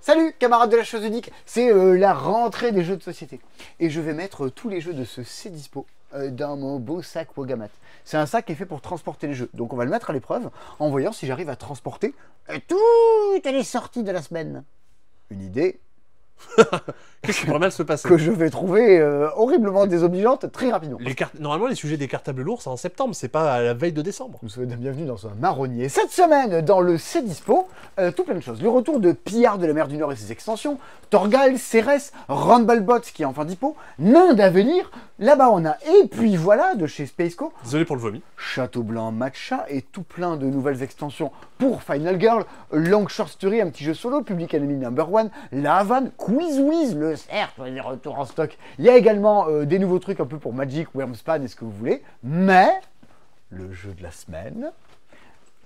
Salut camarades de la chose unique, c'est la rentrée des jeux de société. Et je vais mettre tous les jeux de ce C-Dispo dans mon beau sac Wagamat. C'est un sac qui est fait pour transporter les jeux. Donc on va le mettre à l'épreuve en voyant si j'arrive à transporter toutes les sorties de la semaine. Une idée Qu'est-ce qui pourrait mal se passer? que je vais trouver horriblement désobligeante très rapidement. Normalement, les sujets des cartables lourds, c'est en septembre, c'est pas à la veille de décembre. Nous souhaitons bienvenue dans un marronnier. Cette semaine, dans le C-Dispo, tout plein de choses. Le retour de Pillard de la mer du Nord et ses extensions, Torgal, Cérès, Rumblebot qui est en fin d'hypo, Nain d'Avenir, là-bas on a, et puis voilà, de chez Spaceco, Désolé pour le vomi. Château Blanc Matcha et tout plein de nouvelles extensions pour Final Girl, Long Short Story, un petit jeu solo, Public Enemy Number 1, La Havane, Quiz Wiz, le cercle des retours en stock. Il y a également des nouveaux trucs un peu pour Magic, Wormspan et ce que vous voulez, mais le jeu de la semaine...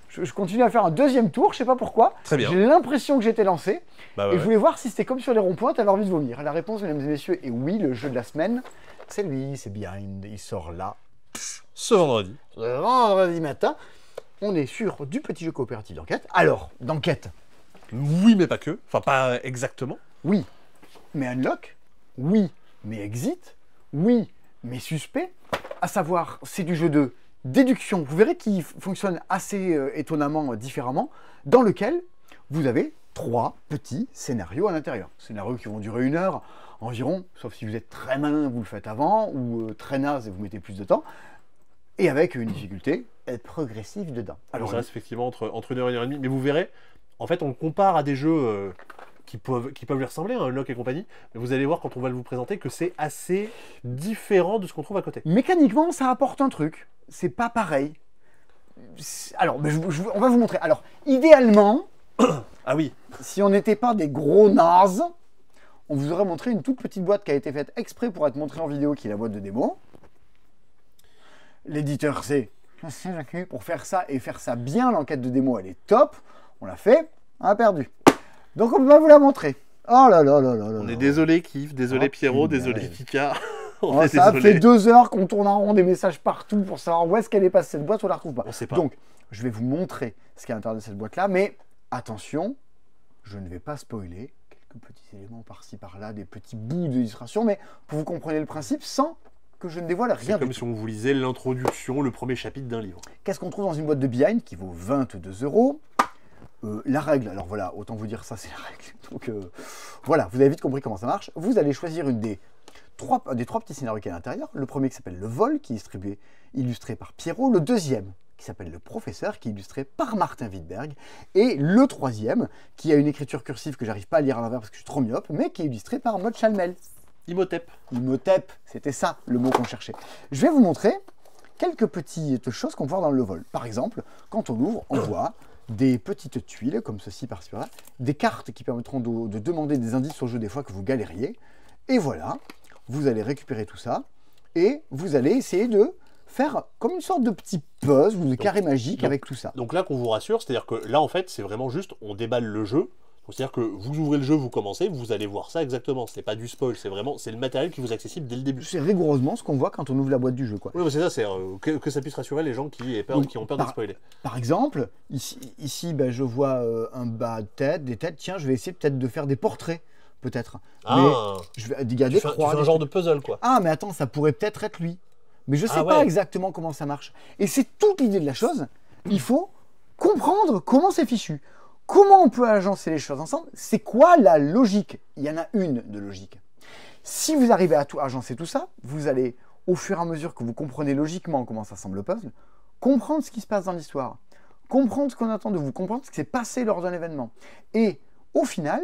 Je continue à faire un deuxième tour, je sais pas pourquoi. Très bien. J'ai l'impression que j'étais lancé. Bah Et je voulais voir si c'était comme sur les ronds-points, t'avais envie de vomir. La réponse, mesdames et messieurs, est oui, le jeu de la semaine, c'est lui, c'est Behind. Il sort là, Ce vendredi. le vendredi matin. On est sur du petit jeu coopératif d'enquête. Alors, d'enquête, Oui, mais pas que. Enfin, pas exactement. oui, mais unlock, oui, mais exit, oui, mais suspect. À savoir, c'est du jeu de déduction. Vous verrez qu'il fonctionne assez étonnamment différemment, dans lequel vous avez 3 petits scénarios à l'intérieur. Scénarios qui vont durer 1 heure environ, sauf si vous êtes très malin, vous le faites avant, ou très naze et vous mettez plus de temps, et avec une difficulté progressive dedans. Alors, ça reste effectivement entre 1 heure et 1 heure et demie. Mais vous verrez, en fait, on le compare à des jeux qui peuvent lui ressembler, hein, Unlock et compagnie. Mais vous allez voir quand on va vous présenter que c'est assez différent de ce qu'on trouve à côté. Mécaniquement, ça apporte un truc. C'est pas pareil. Alors, on va vous montrer. Alors, idéalement, Ah oui. si on n'était pas des gros nazes, on vous aurait montré une toute petite boîte qui a été faite exprès pour être montrée en vidéo, qui est la boîte de démo. L'éditeur, c'est pour faire ça et faire ça bien. L'enquête de démo, elle est top. On l'a fait, on a perdu. Donc, on va vous la montrer. Oh là là là là là. On est désolé, Kif, désolé, Oh, Pierrot, punaise. désolé, Kika. Oh, ça fait 2 heures qu'on tourne en rond des messages partout pour savoir où est-ce qu'elle est passée cette boîte, on la retrouve pas. On sait pas. Donc, je vais vous montrer ce qu'il y a à l'intérieur de cette boîte-là, mais attention, je ne vais pas spoiler. Quelques petits éléments par-ci par-là, des petits bouts d'illustration, mais pour que vous compreniez le principe sans que je ne dévoile rien. C'est du comme tout. si on vous lisait l'introduction, le premier chapitre d'un livre. Qu'est-ce qu'on trouve dans une boîte de Behind qui vaut 22 €? La règle, alors voilà, autant vous dire ça, c'est la règle. Donc voilà, vous avez vite compris comment ça marche. Vous allez choisir une des trois petits scénarios qui est à l'intérieur. Le premier qui s'appelle Le Vol, qui est illustré par Pierrot. Le deuxième qui s'appelle Le Professeur, qui est illustré par Martin Wittberg. Et le troisième, qui a une écriture cursive que j'arrive pas à lire à l'envers parce que je suis trop myope, mais qui est illustré par Maud Chalmel. Imhotep. Imhotep, c'était ça le mot qu'on cherchait. Je vais vous montrer quelques petites choses qu'on peut voir dans Le Vol. Par exemple, quand on ouvre, on voit des petites tuiles, comme ceci par-ci par-là, des cartes qui permettront de demander des indices au jeu des fois que vous galériez. Et voilà, vous allez récupérer tout ça, et vous allez essayer de faire comme une sorte de petit puzzle ou de carré magique avec tout ça. Donc là, qu'on vous rassure, c'est-à-dire que là, en fait, c'est vraiment juste, on déballe le jeu. C'est-à-dire que vous ouvrez le jeu, vous commencez, vous allez voir ça exactement. C'est pas du spoil, c'est vraiment, c'est le matériel qui vous est accessible dès le début. C'est rigoureusement ce qu'on voit quand on ouvre la boîte du jeu, quoi. Oui, c'est ça, c'est que ça puisse rassurer les gens qui ont peur d'être spoilés. Par exemple, ici ben, je vois un bas de tête, des têtes. Tiens, je vais essayer peut-être de faire des portraits, peut-être. Ah, Mais je vais il y a des tu fais croix, un genre de puzzle, quoi. Ah, mais attends, ça pourrait peut-être être lui. Mais je sais Ah pas ouais. exactement comment ça marche. Et c'est toute l'idée de la chose. Il faut comprendre comment c'est fichu. Comment on peut agencer les choses ensemble? C'est quoi la logique? Il y en a une de logique. Si vous arrivez à tout agencer tout ça, vous allez, au fur et à mesure que vous comprenez logiquement comment ça semble le puzzle, comprendre ce qui se passe dans l'histoire, comprendre ce qu'on attend de vous, comprendre ce qui s'est passé lors d'un événement. Et au final,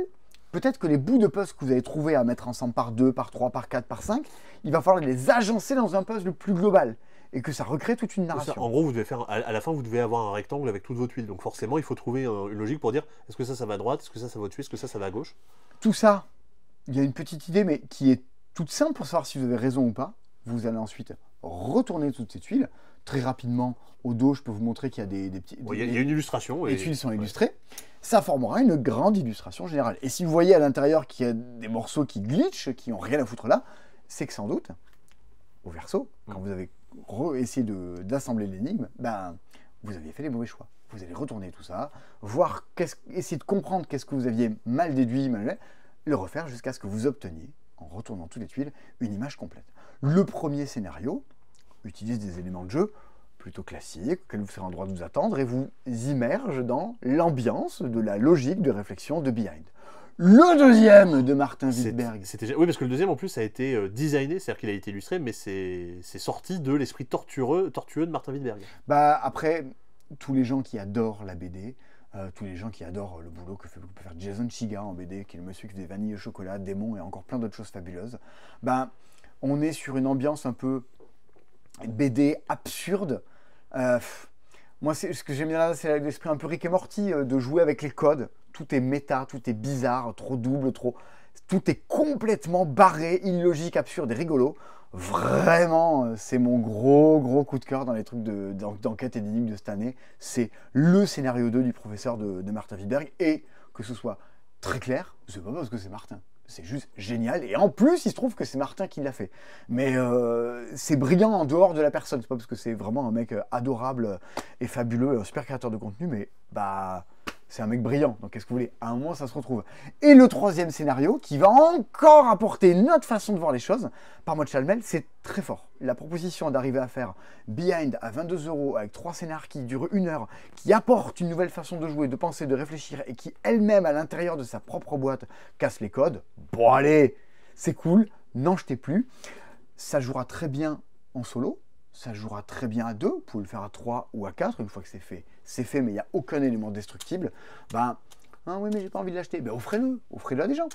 peut-être que les bouts de puzzle que vous avez trouvés à mettre ensemble par 2, par 3, par 4, par 5, il va falloir les agencer dans un puzzle plus global et que ça recrée toute une narration. En gros, vous devez faire, à la fin, vous devez avoir un rectangle avec toutes vos tuiles. Donc forcément, il faut trouver une logique pour dire est-ce que ça va à droite, est-ce que ça va au-dessus, est-ce que ça va à gauche. Tout ça, il y a une petite idée, mais qui est toute simple pour savoir si vous avez raison ou pas. Vous allez ensuite retourner toutes ces tuiles. Très rapidement, au dos, je peux vous montrer qu'il y a des petits... Il y a une illustration. Les tuiles sont illustrées. Ça formera une grande illustration générale. Et si vous voyez à l'intérieur qu'il y a des morceaux qui glitchent, qui n'ont rien à foutre là, c'est que sans doute, au verso, quand vous avez essayé d'assembler l'énigme, ben, vous aviez fait les mauvais choix. vous allez retourner tout ça, voir, essayer de comprendre qu'est-ce que vous aviez mal déduit, le refaire jusqu'à ce que vous obteniez, en retournant toutes les tuiles, une image complète. Le premier scénario utilise des éléments de jeu plutôt classiques, auxquels vous serez en droit de vous attendre, et vous immerge dans l'ambiance de la logique de réflexion de Behind. Le deuxième de Martin Wittberg. Oui, parce que le deuxième, en plus, a été designé, c'est-à-dire qu'il a été illustré, mais c'est sorti de l'esprit tortueux de Martin Wittberg. Bah, après, tous les gens qui adorent la BD, tous les gens qui adorent le boulot que peut faire Jason Chiga en BD, qui est le monsieur qui fait Vanille et Chocolat, Démon et encore plein d'autres choses fabuleuses, ben, on est sur une ambiance un peu BD absurde. Moi, ce que j'aime bien là, c'est l'esprit un peu Rick et Morty, de jouer avec les codes. Tout est méta, tout est bizarre, trop double, tout est complètement barré, illogique, absurde et rigolo. Vraiment, c'est mon gros coup de cœur dans les trucs d'enquête et d'énigmes de cette année. C'est le scénario 2 du professeur de Martin Wittberg. Et que ce soit très clair, c'est pas parce que c'est Martin. C'est juste génial. Et en plus, il se trouve que c'est Martin qui l'a fait. Mais c'est brillant en dehors de la personne. C'est pas parce que c'est vraiment un mec adorable et fabuleux, un super créateur de contenu, mais bah... c'est un mec brillant, donc qu'est-ce que vous voulez? À un moment, ça se retrouve. Et le troisième scénario, qui va encore apporter une autre façon de voir les choses, par Maud Chalmel, c'est très fort. La proposition d'arriver à faire Behind à 22 € avec 3 scénars qui durent 1 heure, qui apportent une nouvelle façon de jouer, de penser, de réfléchir, et qui elle-même, à l'intérieur de sa propre boîte, casse les codes. Bon allez, c'est cool, n'en jetez plus. Ça jouera très bien en solo. Ça jouera très bien à 2, vous pouvez le faire à 3 ou à 4, une fois que c'est fait, mais il n'y a aucun élément destructible. Ben, ah oui, mais j'ai pas envie de l'acheter. Ben, offrez-le à des gens.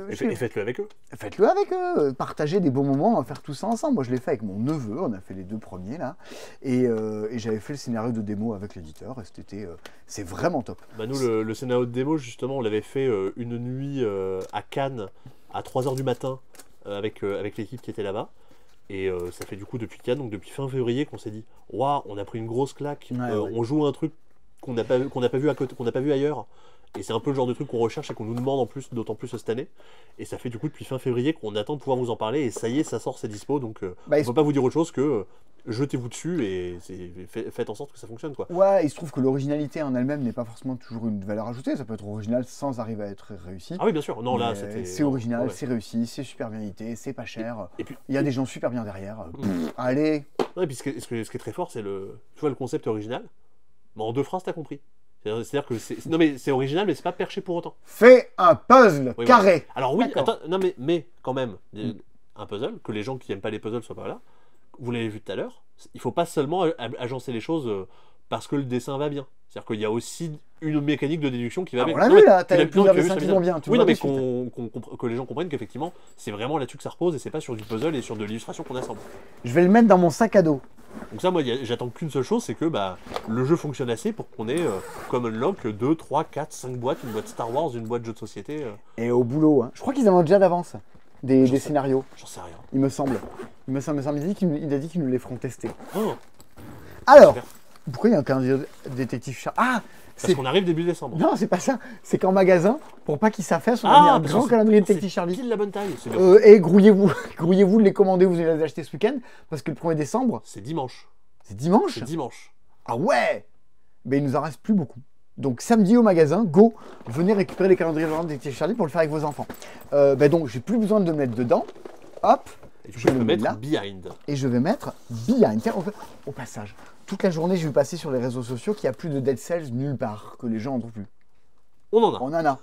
Et faites-le avec eux. Faites-le avec eux, partagez des bons moments, on va faire tout ça ensemble. Moi, je l'ai fait avec mon neveu, on a fait les 2 premiers là, et j'avais fait le scénario de démo avec l'éditeur, et c'est vraiment top. Bah nous, le scénario de démo, justement, on l'avait fait une nuit à Cannes, à 3h du matin, avec l'équipe qui était là-bas. Et ça fait du coup depuis Cannes, donc depuis fin février, qu'on s'est dit waouh, on a pris une grosse claque, Ouais. on joue un truc qu'on n'a pas vu à côté, qu'on n'a pas vu ailleurs. Et c'est un peu le genre de truc qu'on recherche et qu'on nous demande en plus, d'autant plus cette année. Et ça fait du coup depuis fin février qu'on attend de pouvoir vous en parler. Et ça y est, ça sort, c'est dispo. Donc on ne peut pas vous dire autre chose que jetez-vous dessus et faites en sorte que ça fonctionne, quoi. Ouais, il se trouve que l'originalité en elle-même n'est pas forcément toujours une valeur ajoutée. Ça peut être original sans arriver à être réussi. Ah oui, bien sûr. Non, là, c'était. C'est original, ouais. C'est réussi, c'est super bien édité, c'est pas cher. Et puis, il y a des gens super bien derrière. Allez. Non, et puis ce qui est très fort, c'est le concept original. Mais en 2 phrases, t'as compris. C'est-à-dire que non mais c'est original, mais c'est pas perché pour autant. Fais un puzzle Oui, carré. Voilà. Alors oui, D'accord. attends, non mais quand même, un puzzle, que les gens qui aiment pas les puzzles soient pas là. Vous l'avez vu tout à l'heure, il faut pas seulement agencer les choses parce que le dessin va bien. C'est-à-dire qu'il y a aussi une mécanique de déduction qui va bien. On l'a vu là, t'as plusieurs vu dessins qui vont bien. Oui, non mais que les gens comprennent qu'effectivement, c'est vraiment là-dessus que ça repose et c'est pas sur du puzzle et sur de l'illustration qu'on assemble. Je vais le mettre dans mon sac à dos. Donc ça, moi, j'attends qu'une seule chose, c'est que le jeu fonctionne assez pour qu'on ait comme unlock 2, 3, 4, 5 boîtes, une boîte Star Wars, une boîte jeu de société. Et au boulot, hein. Je crois qu'ils en ont déjà d'avance des scénarios. J'en sais rien. Il me semble. Il a dit qu'ils nous les feront tester. Oh, Alors, super. pourquoi il y a un calendrier détective chat? Ah, Parce qu'on arrive début décembre. non, c'est pas ça. C'est qu'en magasin, pour pas qu'ils s'affaissent, on a mis un grand calendrier détective Charlie. Pile la bonne taille. C'est bien. Et grouillez-vous de les commander, vous allez les acheter ce week-end, parce que le 1er décembre, C'est dimanche. c'est dimanche. C'est dimanche. Ah ouais. Mais il nous en reste plus beaucoup. Donc samedi au magasin, go, venez récupérer les calendriers de détective Charlie pour le faire avec vos enfants. Donc j'ai plus besoin de le mettre dedans. Hop. Et tu Je peux le le mets mettre là. behind. Et je vais mettre Behind. Tiens, au passage, toute la journée, je vais passer sur les réseaux sociaux qu'il n'y a plus de Dead Cells nulle part, que les gens en trouvent plus. On en a. On en a.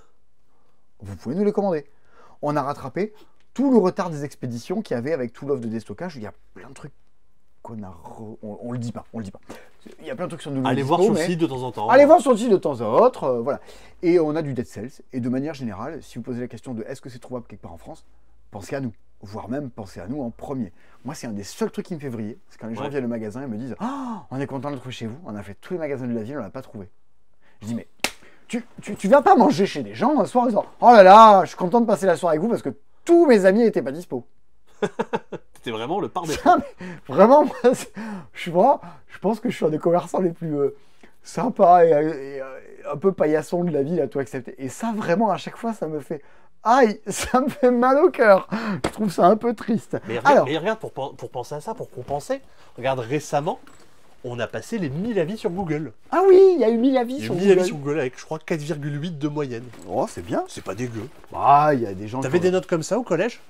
Vous pouvez nous les commander. On a rattrapé tout le retard des expéditions qu'il y avait avec tout l'offre de déstockage. Il y a plein de trucs qu'on a... On le dit pas, Il y a plein de trucs sur nous. Allez voir sur le site de temps en temps. Allez voir sur le site de temps en autre, voilà. Et on a du Dead Cells. Et de manière générale, si vous posez la question de est-ce que c'est trouvable quelque part en France, pensez à nous. Voire même pensez à nous en premier. Moi, c'est un des seuls trucs qui me fait vriller. C'est quand les gens viennent au magasin et me disent « Ah, on est content de le trouver chez vous. On a fait tous les magasins de la ville, on l'a pas trouvé. » Je dis « Mais tu viens pas manger chez des gens un soir en disant « Oh là là, je suis content de passer la soirée avec vous parce que tous mes amis n'étaient pas dispo. » C'était vraiment le par défaut. Ah, mais vraiment, moi, je pense que je suis un des commerçants les plus sympas et un peu paillassons de la ville à tout accepter. Et ça, vraiment, à chaque fois, ça me fait... Aïe, ça me fait mal au cœur. Je trouve ça un peu triste. Mais Alors, regarde, pour penser à ça, pour compenser, regarde récemment, on a passé les 1000 avis sur Google. Ah oui, il y a eu 1000 avis sur Google. 1000 avis sur Google avec, je crois, 4,8 de moyenne. Oh, c'est bien. C'est pas dégueu. Ah, il y a des gens... T'avais des notes comme ça au collège?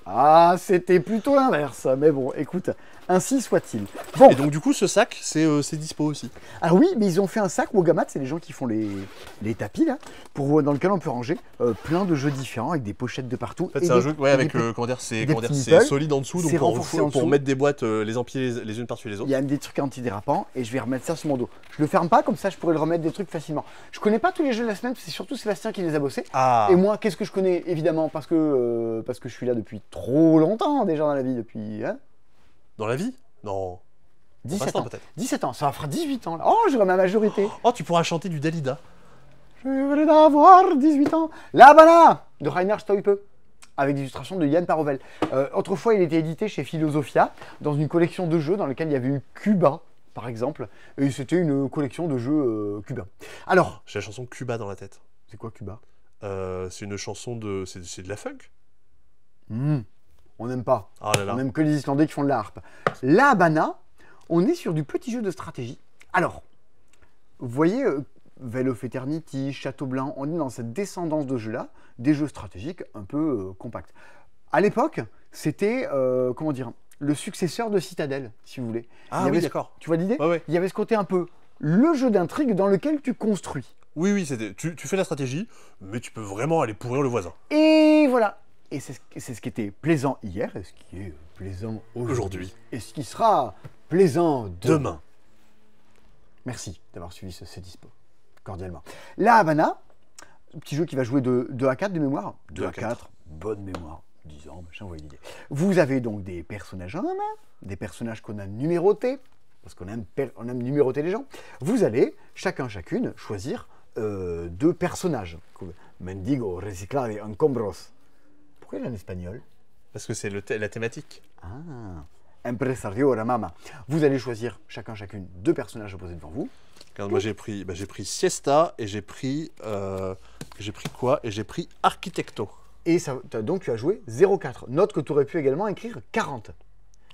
Ah, c'était plutôt l'inverse. Mais bon, écoute, ainsi soit-il. Bon. Et donc, du coup, ce sac, c'est dispo aussi. Ah oui, mais ils ont fait un sac Wogamat, c'est les gens qui font les tapis, là, dans lequel on peut ranger plein de jeux différents avec des pochettes de partout. En fait, c'est un jeu avec, c'est solide en dessous, donc pour mettre des boîtes les empiler les unes par-dessus les autres. Il y a même des trucs antidérapants, et je vais remettre ça sur mon dos. Je le ferme pas, comme ça je pourrais le remettre des trucs facilement. Je connais pas tous les jeux de la semaine, c'est surtout Sébastien qui les a bossés. Ah. Et moi, qu'est-ce que je connais? Évidemment, parce que je suis là depuis trop longtemps déjà dans la vie, depuis... Hein, dans la vie? Non. 17 ans peut-être. 17 ans, ça fera 18 ans là. Oh, j'aurai ma majorité. Oh, tu pourras chanter du Dalida. Je venais d'avoir 18 ans. La Habana de Rainer Stoipe, avec des illustrations de Yann Parovel. Autrefois, il était édité chez Philosophia, dans une collection de jeux dans laquelle il y avait eu Cuba, par exemple. Et c'était une collection de jeux cubains. Alors... J'ai la chanson Cuba dans la tête. C'est quoi Cuba? C'est une chanson de... C'est de la funk. On n'aime pas. Oh là là. On n'aime que les Islandais qui font de la harpe. La Habana, on est sur du petit jeu de stratégie. Alors, vous voyez, Veil of Eternity, Château Blanc, on est dans cette descendance de jeux-là, des jeux stratégiques un peu compacts. À l'époque, c'était, comment dire, le successeur de Citadel, si vous voulez. Ah oui, d'accord. Tu vois l'idée? Ouais. Il y avait ce côté un peu, le jeu d'intrigue dans lequel tu construis. Oui, c'était. Tu fais la stratégie, mais tu peux vraiment aller pourrir le voisin. Et voilà. Et c'est ce qui était plaisant hier, et ce qui est plaisant aujourd'hui. Et ce qui sera plaisant demain. Merci d'avoir suivi ce dispo, cordialement. La Habana, petit jeu qui va jouer de 2 à 4 de mémoire. 2 à 4, bonne mémoire, 10 ans, machin, vous voyez l'idée. Vous avez donc des personnages en main, des personnages qu'on a numérotés, parce qu'on aime numéroter les gens. Vous allez, chacune, choisir 2 personnages. Mendigo, reciclare, encombros. Pourquoi il est en espagnol? Parce que c'est la thématique. Ah, Empresario Ramama. Vous allez choisir chacune 2 personnages à poser devant vous. Regarde, moi j'ai pris Siesta et j'ai pris quoi? Et j'ai pris Arquitecto. Et ça, donc tu as joué 0,4. Note que tu aurais pu également écrire 40.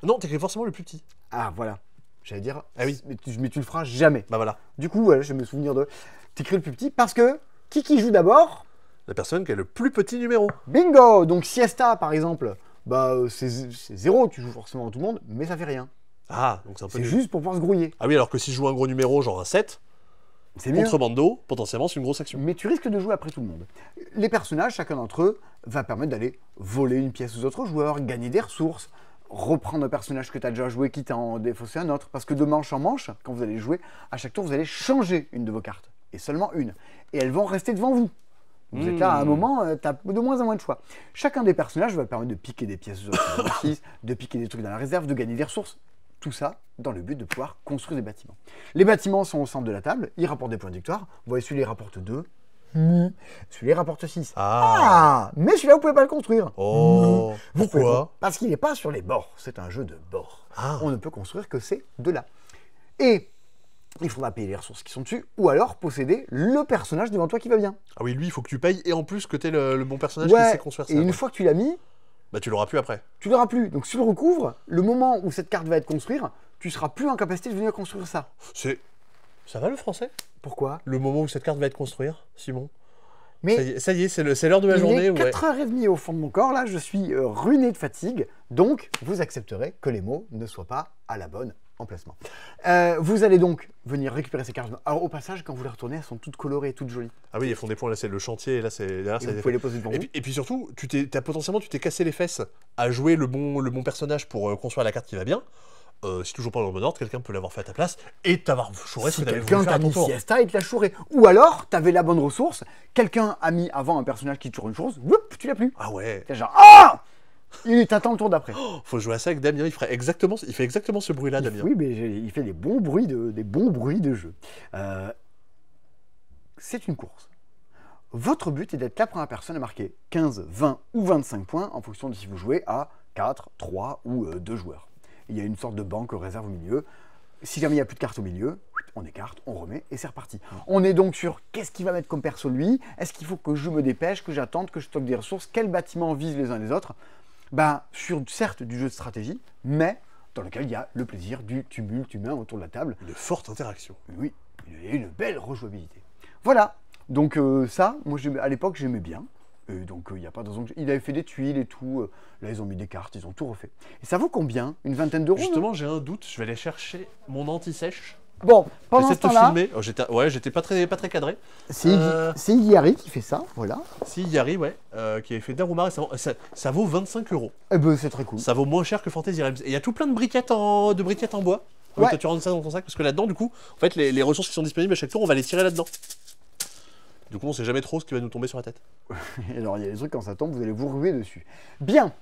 Non, t'écris forcément le plus petit. Ah voilà. J'allais dire, ah oui. mais tu le feras jamais. Bah voilà. Du coup, voilà, je vais me souvenir de... T'écris le plus petit parce que qui joue d'abord? La personne qui a le plus petit numéro. Bingo. Donc Siesta, par exemple, bah, c'est 0, tu joues forcément à tout le monde, mais ça fait rien. Ah, donc c'est un peu... C'est juste pour pouvoir se grouiller. Ah oui, alors que si je joue un gros numéro, genre un 7, contre Bando, potentiellement c'est une grosse action. Mais tu risques de jouer après tout le monde. Les personnages, chacun d'entre eux, va permettre d'aller voler une pièce aux autres joueurs, gagner des ressources, reprendre un personnage que tu as déjà joué, quitte à en défausser un autre. Parce que de manche en manche, quand vous allez jouer, à chaque tour, vous allez changer une de vos cartes. Et seulement une. Et elles vont rester devant vous. Vous êtes là à un moment, tu as de moins en moins de choix. Chacun des personnages va permettre de piquer des pièces aux autres, de piquer des trucs dans la réserve, de gagner des ressources. Tout ça dans le but de pouvoir construire des bâtiments. Les bâtiments sont au centre de la table, ils rapportent des points de victoire. Vous voyez, celui-là rapporte 2. Celui-là rapporte 6. Mais celui-là, vous pouvez pas le construire. Oh, pourquoi? Parce qu'il n'est pas sur les bords. C'est un jeu de bords. On ne peut construire que ces 2-là. Et il faudra payer les ressources qui sont dessus, ou alors posséder le personnage devant toi qui va bien. Ah oui, lui, il faut que tu payes, et en plus que tu aies le bon personnage qui sait construire ça. Et une fois que tu l'as mis... Bah tu l'auras plus après. Tu l'auras plus. Donc si tu le recouvres, le moment où cette carte va être construite, tu seras plus en capacité de venir construire ça. Ça va le français? Pourquoi? Le moment où cette carte va être construite, Simon? Mais ça y est, c'est l'heure de la journée. Il est 4h30 au fond de mon corps, là, je suis ruiné de fatigue. Donc, vous accepterez que les mots ne soient pas à la bonne emplacement. Vous allez donc venir récupérer ces cartes. Alors, au passage, quand vous les retournez, elles sont toutes colorées, toutes jolies. Ah oui, elles font des points, là, c'est le chantier, et là, c'est... Vous pouvez les poser devant vous. Et puis surtout, potentiellement, tu t'es cassé les fesses à jouer le bon personnage pour construire la carte qui va bien. Si toujours pas dans le bon ordre, quelqu'un peut l'avoir fait à ta place et t'avoir chouré ce que t'avais voulu faire à ton tour. Siesta et te l'a chouré. Ou alors, t'avais la bonne ressource, quelqu'un a mis avant un personnage qui te choure une chose, whoop, tu l'as plus. Ah ouais. T'es genre, ah, il t'attend le tour d'après. Faut jouer à ça avec Damien, il fait exactement ce bruit-là, Damien. Oui, mais il fait des bons bruits de jeu. C'est une course. Votre but est d'être la première personne à marquer 15, 20 ou 25 points en fonction de si vous jouez à 4, 3 ou 2 joueurs. Il y a une sorte de banque réserve au milieu. Si jamais il n'y a plus de cartes au milieu, on écarte, on remet et c'est reparti. On est donc sur qu'est-ce qu'il va mettre comme perso lui? Est-ce qu'il faut que je me dépêche, que j'attende, que je stocke des ressources? Quels bâtiments visent les uns les autres? Sur certes du jeu de stratégie, mais dans lequel il y a le plaisir du tumulte humain autour de la table. Une forte interaction. Oui, une belle rejouabilité. Voilà, donc ça, moi à l'époque j'aimais bien. Donc il n'y a pas de raison que... Il avait fait des tuiles et tout. Là, ils ont mis des cartes, ils ont tout refait. Et ça vaut combien? Une vingtaine d'euros? Justement, j'ai un doute. Je vais aller chercher mon anti-sèche. Bon, pendant ce temps-là... Oh, j'étais pas très cadré. C'est Iggy qui fait ça, voilà. C'est Iggy, ouais, qui avait fait Darumar. Ça vaut 25 euros. Eh ben, c'est très cool. Ça vaut moins cher que Fantasy Realms. Et il y a tout plein de briquettes en bois. Ouais. Toi, tu rentres ça dans ton sac, parce que là-dedans, du coup, en fait, les ressources qui sont disponibles à chaque tour, on va les tirer là-dedans. Du coup, on sait jamais trop ce qui va nous tomber sur la tête. Alors, il y a des trucs, quand ça tombe, vous allez vous ruer dessus. Bien.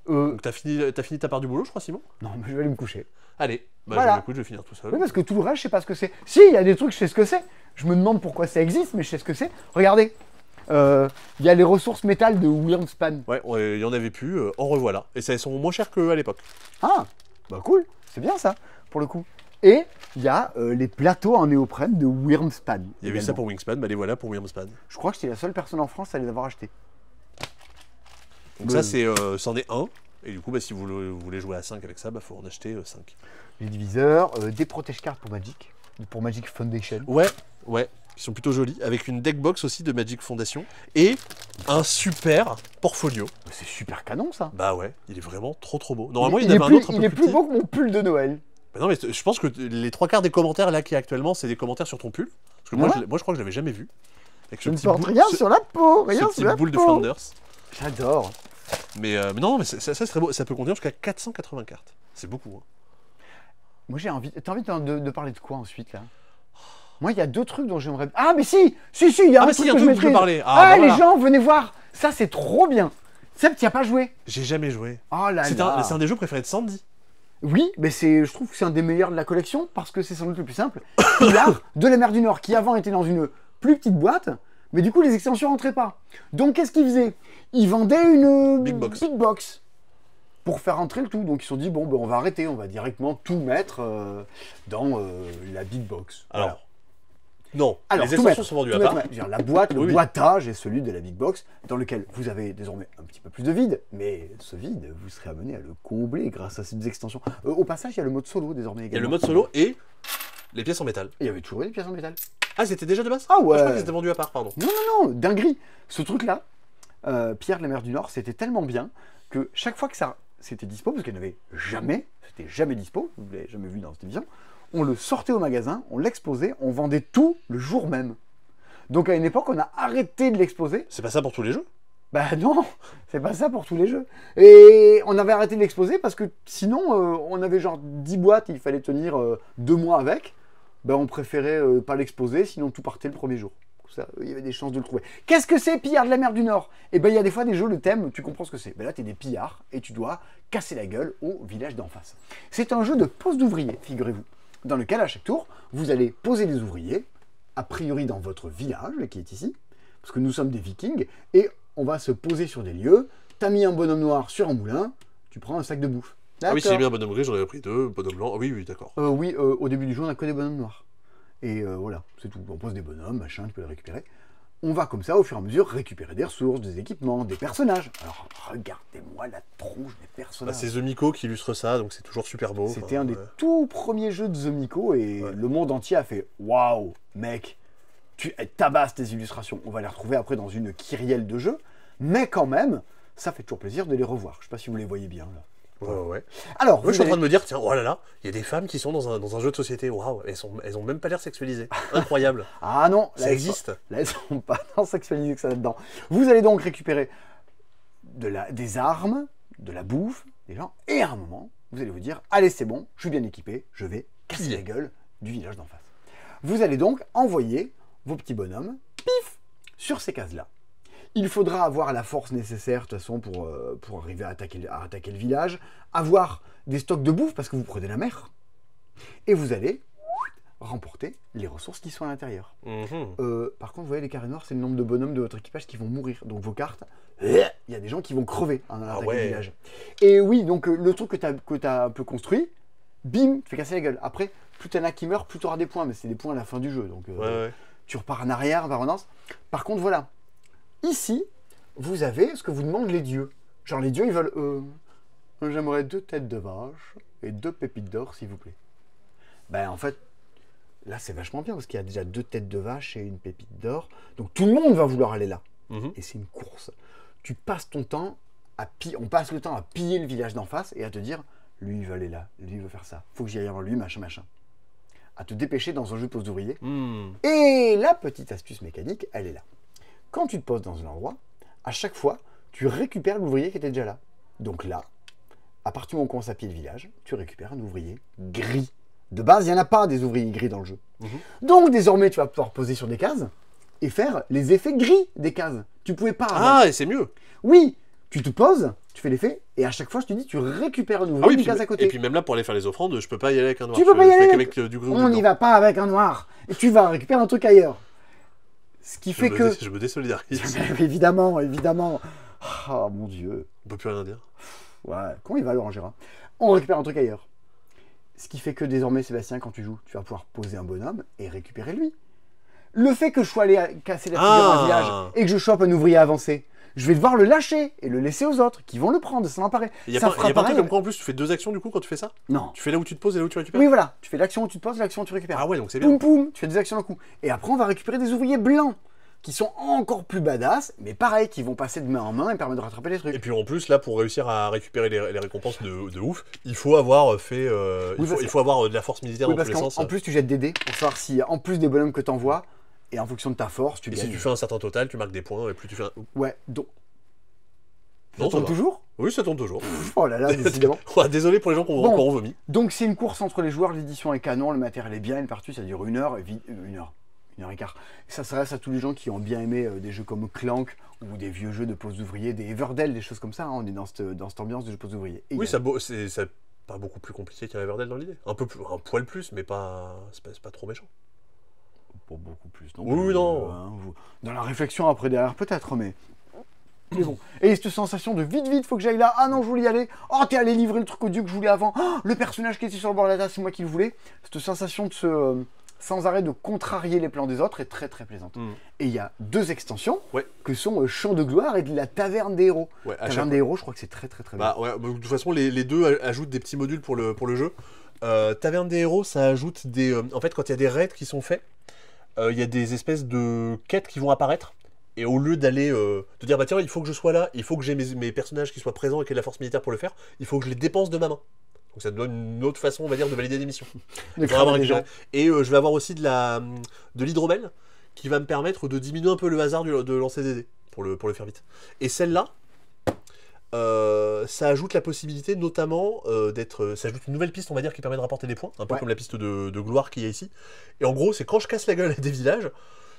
Donc, t'as fini ta part du boulot, je crois, Simon? Non, mais je vais aller me coucher. Allez, bah, voilà. je vais finir tout seul. Oui, parce que tout le reste, je sais pas ce que c'est. Si, il y a des trucs, je sais ce que c'est. Je me demande pourquoi ça existe, mais je sais ce que c'est. Regardez. Il y a les ressources métal de Wyrmspan. Ouais, il y en avait plus, en revoilà. Et ça, elles sont moins chères qu'à l'époque. Ah, bah cool. C'est bien ça, pour le coup. Et il y a les plateaux en néoprène de Wyrmspan. Il y avait ça pour Wingspan, bah les voilà pour Wyrmspan. Je crois que j'étais la seule personne en France à les avoir achetés. Donc ça, c'en est un. Et du coup, bah, si vous voulez jouer à 5 avec ça, bah faut en acheter 5. Les diviseurs, des protège-cartes pour Magic Foundation. Ouais, qui sont plutôt jolis, avec une deckbox aussi de Magic Foundation, et un super portfolio. C'est super canon ça. Bah ouais, il est vraiment trop beau. Normalement, il y en avait un autre un peu plus petit. Il est plus beau que mon pull de Noël. Bah non, mais je pense que les 3/4 des commentaires là qui est actuellement, c'est des commentaires sur ton pull. Parce que moi, je crois que je l'avais jamais vu. Avec je ne porte rien sur la peau, rien sur la peau. Boule de Flanders. J'adore. Mais non, mais ça c'est très beau. Ça peut contenir jusqu'à 480 cartes. C'est beaucoup. Hein. Moi j'ai envie. T'as envie de parler de quoi ensuite là? Moi il y a deux trucs dont j'aimerais. Ah mais si, il y a un truc que je maîtrise. Parler. Ah bah, les gens, venez voir. Ça c'est trop bien. Seb, tu n'y as pas joué? J'ai jamais joué. Oh là c'est là. C'est un des jeux préférés de Sandy. Oui, mais je trouve que c'est un des meilleurs de la collection parce que c'est sans doute le plus simple. Pillard de la mer du Nord qui avant était dans une plus petite boîte, mais du coup les extensions rentraient pas. Donc qu'est-ce qu'ils faisaient? Ils vendaient une big box pour faire rentrer le tout. Donc ils se sont dit bon ben on va arrêter, on va directement tout mettre dans la big box. Alors. Non, alors, les extensions sont vendues à part. La boîte, le boitage est celui de la big box, dans lequel vous avez désormais un petit peu plus de vide, mais ce vide, vous serez amené à le combler grâce à ces extensions. Au passage, il y a le mode solo désormais également. Il y a le mode solo et les pièces en métal. Et il y avait toujours des pièces en métal. Ah, c'était déjà de base? Ah ouais. Je crois que c'était vendu à part, pardon. Non, dinguerie. Ce truc-là, Pierre de la mer du Nord, c'était tellement bien que chaque fois que ça c'était dispo, parce qu'elle n'avait c'était jamais dispo, vous ne l'avez jamais vu dans cette émission, on le sortait au magasin, on l'exposait, on vendait tout le jour même. Donc à une époque, on a arrêté de l'exposer. C'est pas ça pour tous les jeux? Bah non, c'est pas ça pour tous les jeux. Et on avait arrêté de l'exposer parce que sinon, on avait genre 10 boîtes, il fallait tenir 2 mois avec. Ben on préférait pas l'exposer, sinon tout partait le premier jour. Ça, il y avait des chances de le trouver. Qu'est-ce que c'est, Pillard de la mer du Nord? Eh ben il y a des fois des jeux, le thème, tu comprends ce que c'est. Ben là, t'es des pillards et tu dois casser la gueule au village d'en face. C'est un jeu de pose d'ouvriers, figurez-vous, dans lequel à chaque tour, vous allez poser des ouvriers, a priori dans votre village, qui est ici, parce que nous sommes des vikings, et on va se poser sur des lieux. T'as mis un bonhomme noir sur un moulin, tu prends un sac de bouffe. Ah oui, si j'ai mis un bonhomme gris, j'en avais pris 2, bonhomme blanc. Ah, oui, d'accord. Oui, au début du jeu, on n'a que des bonhommes noirs. Et voilà, c'est tout. On pose des bonhommes, machin, tu peux les récupérer. On va comme ça, au fur et à mesure, récupérer des ressources, des équipements, des personnages. Alors, regardez-moi la tronche des personnages. Bah, c'est The Miko qui illustre ça, donc c'est toujours super beau. C'était un des tout premiers jeux de The Miko, et le monde entier a fait « Waouh, mec, tu tabasses tes illustrations ». On va les retrouver après dans une kyrielle de jeux, mais quand même, ça fait toujours plaisir de les revoir. Je ne sais pas si vous les voyez bien, là. Ouais. Alors, moi, je suis en train de me dire, tiens, oh là là, il y a des femmes qui sont dans un jeu de société. Waouh, elles ont même pas l'air sexualisées. Incroyable. Ah non, ça existe. Là, elles sont pas tant sexualisées que ça là-dedans. Vous allez donc récupérer des armes, de la bouffe, des gens, et à un moment, vous allez vous dire, allez, c'est bon, je suis bien équipé, je vais casser la gueule du village d'en face. Vous allez donc envoyer vos petits bonhommes, pif, sur ces cases-là. Il faudra avoir la force nécessaire, de toute façon, pour arriver à attaquer le village, avoir des stocks de bouffe, parce que vous prenez la mer, et vous allez remporter les ressources qui sont à l'intérieur. Par contre, vous voyez, les carrés noirs, c'est le nombre de bonhommes de votre équipage qui vont mourir. Donc vos cartes, il y a des gens qui vont crever en attaquant le village. Et oui, donc le truc que tu as un peu construit, bim, tu fais casser la gueule. Après, plus t'en as qui meurent, plus tu auras des points, mais c'est des points à la fin du jeu. Donc tu repars en arrière, vers relance. Par contre, voilà. Ici, vous avez ce que vous demandent les dieux. Genre les dieux, ils veulent... j'aimerais 2 têtes de vache, et 2 pépites d'or, s'il vous plaît. Ben, en fait, là, c'est vachement bien parce qu'il y a déjà 2 têtes de vache et une pépite d'or. Donc, tout le monde va vouloir aller là. Et c'est une course. Tu passes ton temps on passe le temps à piller le village d'en face et à te dire, lui, il veut aller là, lui, il veut faire ça. Faut que j'y aille avant lui, machin, machin. À te dépêcher dans un jeu de pose d'ouvrier. Et la petite astuce mécanique, elle est là. Quand tu te poses dans un endroit, à chaque fois, tu récupères l'ouvrier qui était déjà là. Donc là, à partir du moment où on commence à piller le village, tu récupères un ouvrier gris. De base, il n'y en a pas des ouvriers gris dans le jeu. Donc désormais, tu vas pouvoir poser sur des cases et faire les effets gris des cases. Tu pouvais pas avant. Ah, et c'est mieux. Oui, tu te poses, tu fais l'effet, et à chaque fois, je te dis, tu récupères un ouvrier d'une case à côté. Et puis même là, pour aller faire les offrandes, je peux pas y aller avec un noir. Tu peux pas y aller avec du gris. On n'y va pas avec un noir. Et tu vas récupérer un truc ailleurs. Ce qui fait que... Je me désolidarise. Évidemment, évidemment. Oh mon Dieu. On peut plus rien dire. Ouais, comment il va le ranger, hein. On récupère un truc ailleurs. Ce qui fait que désormais, Sébastien, quand tu joues, tu vas pouvoir poser un bonhomme et récupérer lui. Le fait que je sois allé casser la figure d'un village et que je chope un ouvrier avancé, je vais devoir le lâcher et le laisser aux autres qui vont le prendre, ça m'apparaît. Il y a pas un truc comme quoi en plus tu fais 2 actions du coup quand tu fais ça? Non. Tu fais là où tu te poses et là où tu récupères? Oui, voilà. Tu fais l'action où tu te poses, l'action où tu récupères. Ah ouais, donc c'est bien. Poum poum, tu fais 2 actions d'un coup. Et après, on va récupérer des ouvriers blancs qui sont encore plus badass, mais pareil, qui vont passer de main en main et permettre de rattraper les trucs. Et puis en plus, là, pour réussir à récupérer les récompenses de ouf, il faut avoir fait. Il faut avoir de la force militaire dans tous les sens. En plus, tu jettes des dés pour savoir si, en plus des bonhommes que tu envoies, et en fonction de ta force, tu gagnes. Et si tu fais un certain total, tu marques des points, et plus tu fais un... Ouais, donc. Ça tombe toujours? Oui, ça tombe toujours. Oh là là, décidément. Désolé pour les gens qui ont vomi. Donc c'est une course entre les joueurs, l'édition est canon, le matériel est bien, une partie ça dure 1 heure, 1 heure et quart. Et ça s'adresse à tous les gens qui ont bien aimé des jeux comme Clank ou des vieux jeux de pose d'ouvriers, des Everdell, des choses comme ça, hein. On est dans cette ambiance de jeu de pose d'ouvriers. Oui, c'est pas beaucoup plus compliqué qu'un Everdell dans l'idée. Un poil plus, mais pas c'est pas trop méchant. Pas beaucoup plus, non? Oui, non. Dans la réflexion après derrière peut-être, mais bon. Et cette sensation de vite, faut que j'aille là. Ah non, je voulais y aller. Oh, t'es allé livrer le truc au dieu que je voulais avant. Oh, le personnage qui était sur le bord de la table, c'est moi qui le voulais. Cette sensation de sans arrêt de contrarier les plans des autres est très très plaisante. Et il y a 2 extensions que sont Champ de gloire et de la Taverne des héros. Taverne des héros, je crois que c'est très bien. De toute façon, les deux ajoutent des petits modules pour le jeu. Taverne des héros, ça ajoute des... en fait, quand il y a des raids qui sont faits, il y a des espèces de quêtes qui vont apparaître. Et au lieu d'aller de dire, bah tiens, il faut que je sois là, il faut que j'ai mes personnages qui soient présents et qui aient de la force militaire pour le faire, il faut que je les dépense de ma main. Donc ça donne une autre façon, on va dire, de valider des missions. Et je vais avoir aussi de l'hydromel qui va me permettre de diminuer un peu le hasard de lancer des dés pour le faire vite. Et celle-là, ça ajoute la possibilité notamment ça ajoute une nouvelle piste, on va dire, qui permet de rapporter des points, un peu comme la piste de gloire qu'il y a ici. Et en gros, c'est quand je casse la gueule à des villages,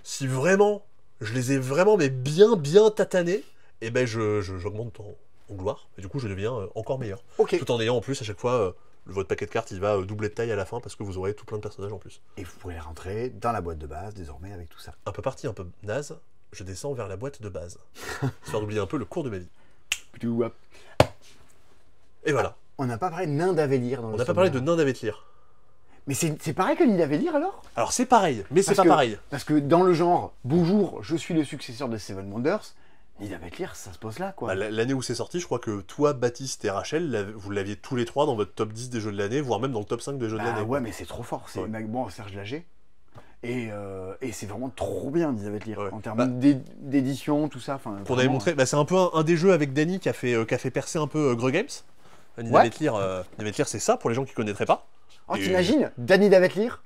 si vraiment je les ai vraiment mais bien tatanés, et ben j'augmente en gloire, et du coup je deviens encore meilleur. Tout en ayant en plus à chaque fois votre paquet de cartes il va doubler de taille à la fin parce que vous aurez tout plein de personnages en plus. Et vous pourrez les rentrer dans la boîte de base désormais avec tout ça. Un peu parti, un peu naze, je descends vers la boîte de base, histoire d'oublier un peu le cours de ma vie. Et voilà. On n'a pas parlé de Nain d'Avélir dans le On n'a pas parlé de Nain d'Avélir. Mais c'est pareil que Nid d'Avélir alors? Alors c'est pareil, mais c'est pas pareil. Parce que dans le genre, bonjour, je suis le successeur de Seven Wonders, Nid d'Avélir, ça se pose là quoi. L'année où c'est sorti, je crois que toi, Baptiste et Rachel, vous l'aviez tous les 3 dans votre top 10 des jeux de l'année, voire même dans le top 5 des jeux de l'année. Ouais, mais c'est trop fort. C'est bon, Serge Lager. Et c'est vraiment trop bien, Nid d'Avélir. En termes d'édition, tout ça. Qu'on avait montré, c'est un peu un des jeux avec Danny qui a fait percer un peu Greux Games. Nid d'Avélir, c'est ça pour les gens qui ne connaîtraient pas. Oh, t'imagines Danny d'Avélir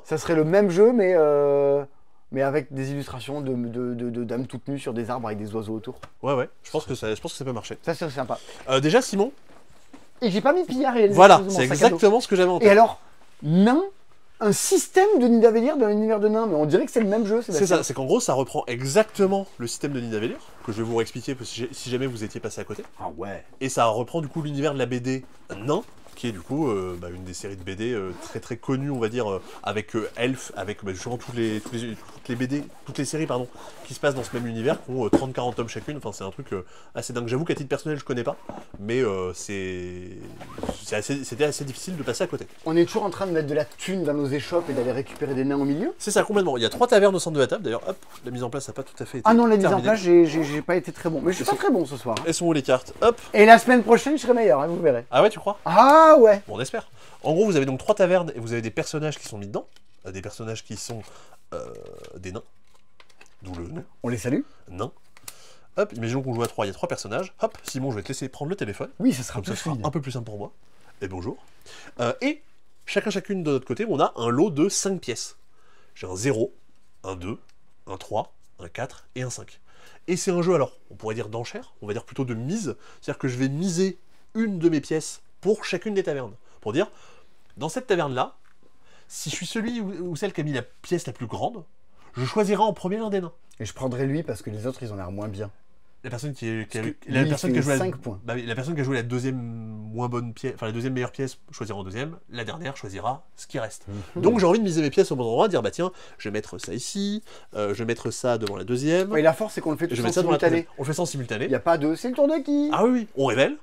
ça serait le même jeu, mais avec des illustrations de dames toutes nues sur des arbres avec des oiseaux autour. Ouais, je pense que ça peut marcher. Ça serait sympa. Déjà, Simon. Et j'ai pas mis Pillard à réaliser. Voilà, c'est exactement ce que j'avais en tête. Et alors, Nain, un système de Nid d'Avélir dans l'univers de Nain, mais on dirait que c'est le même jeu. C'est ça, c'est qu'en gros, ça reprend exactement le système de Nid d'Avélir, que je vais vous réexpliquer si jamais vous étiez passé à côté. Ah ouais. Et ça reprend du coup l'univers de la BD Nain, qui est du coup une des séries de BD très très connues, on va dire, avec Elf, avec justement toutes les BD, toutes les séries pardon, qui se passent dans ce même univers, qui ont 30-40 tomes chacune. Enfin, c'est un truc assez dingue. J'avoue qu'à titre personnel, je connais pas, mais c'était assez difficile de passer à côté. On est toujours en train de mettre de la thune dans nos échoppes et d'aller récupérer des nains au milieu. C'est ça, complètement. Il y a 3 tavernes au centre de la table. D'ailleurs, hop, la mise en place n'a pas tout à fait été Ah non, la mise en place, j'ai pas été très bon. Mais je suis pas très bon ce soir. Elles sont où les cartes? Hop. Et la semaine prochaine, je serai meilleur, hein, vous verrez. Ah ouais, tu crois? Ah Ah ouais. Bon, on espère. En gros, vous avez donc 3 tavernes et vous avez des personnages qui sont mis dedans. Des personnages qui sont des nains. D'où le nom. On les salue. Nains. Hop, imaginons qu'on joue à 3, il y a 3 personnages. Hop, Simon, je vais te laisser prendre le téléphone. Oui, ça sera Comme ça plus sera fluide. un peu plus simple pour moi. Et bonjour. Et chacune de notre côté, on a un lot de 5 pièces. J'ai un 0, un 2, un 3, un 4 et un 5. Et c'est un jeu, alors, on pourrait dire d'enchère, on va dire plutôt de mise. C'est-à-dire que je vais miser une de mes pièces pour chacune des tavernes. Pour dire, dans cette taverne-là, si je suis celui ou celle qui a mis la pièce la plus grande, je choisirai en premier l'un des nains. Et je prendrai lui parce que les autres, ils ont l'air moins bien. La personne qui a joué 5 points. La personne qui a joué la deuxième moins bonne pièce, enfin la deuxième meilleure pièce choisira en deuxième, la dernière choisira ce qui reste. Donc j'ai envie de miser mes pièces au bon endroit, dire bah tiens, je vais mettre ça ici, je vais mettre ça devant la deuxième. Ouais, la force c'est qu'on le fait tout en simultané. On le fait ça en simultané. Il n'y a pas de c'est le tour de qui. Ah oui, on révèle.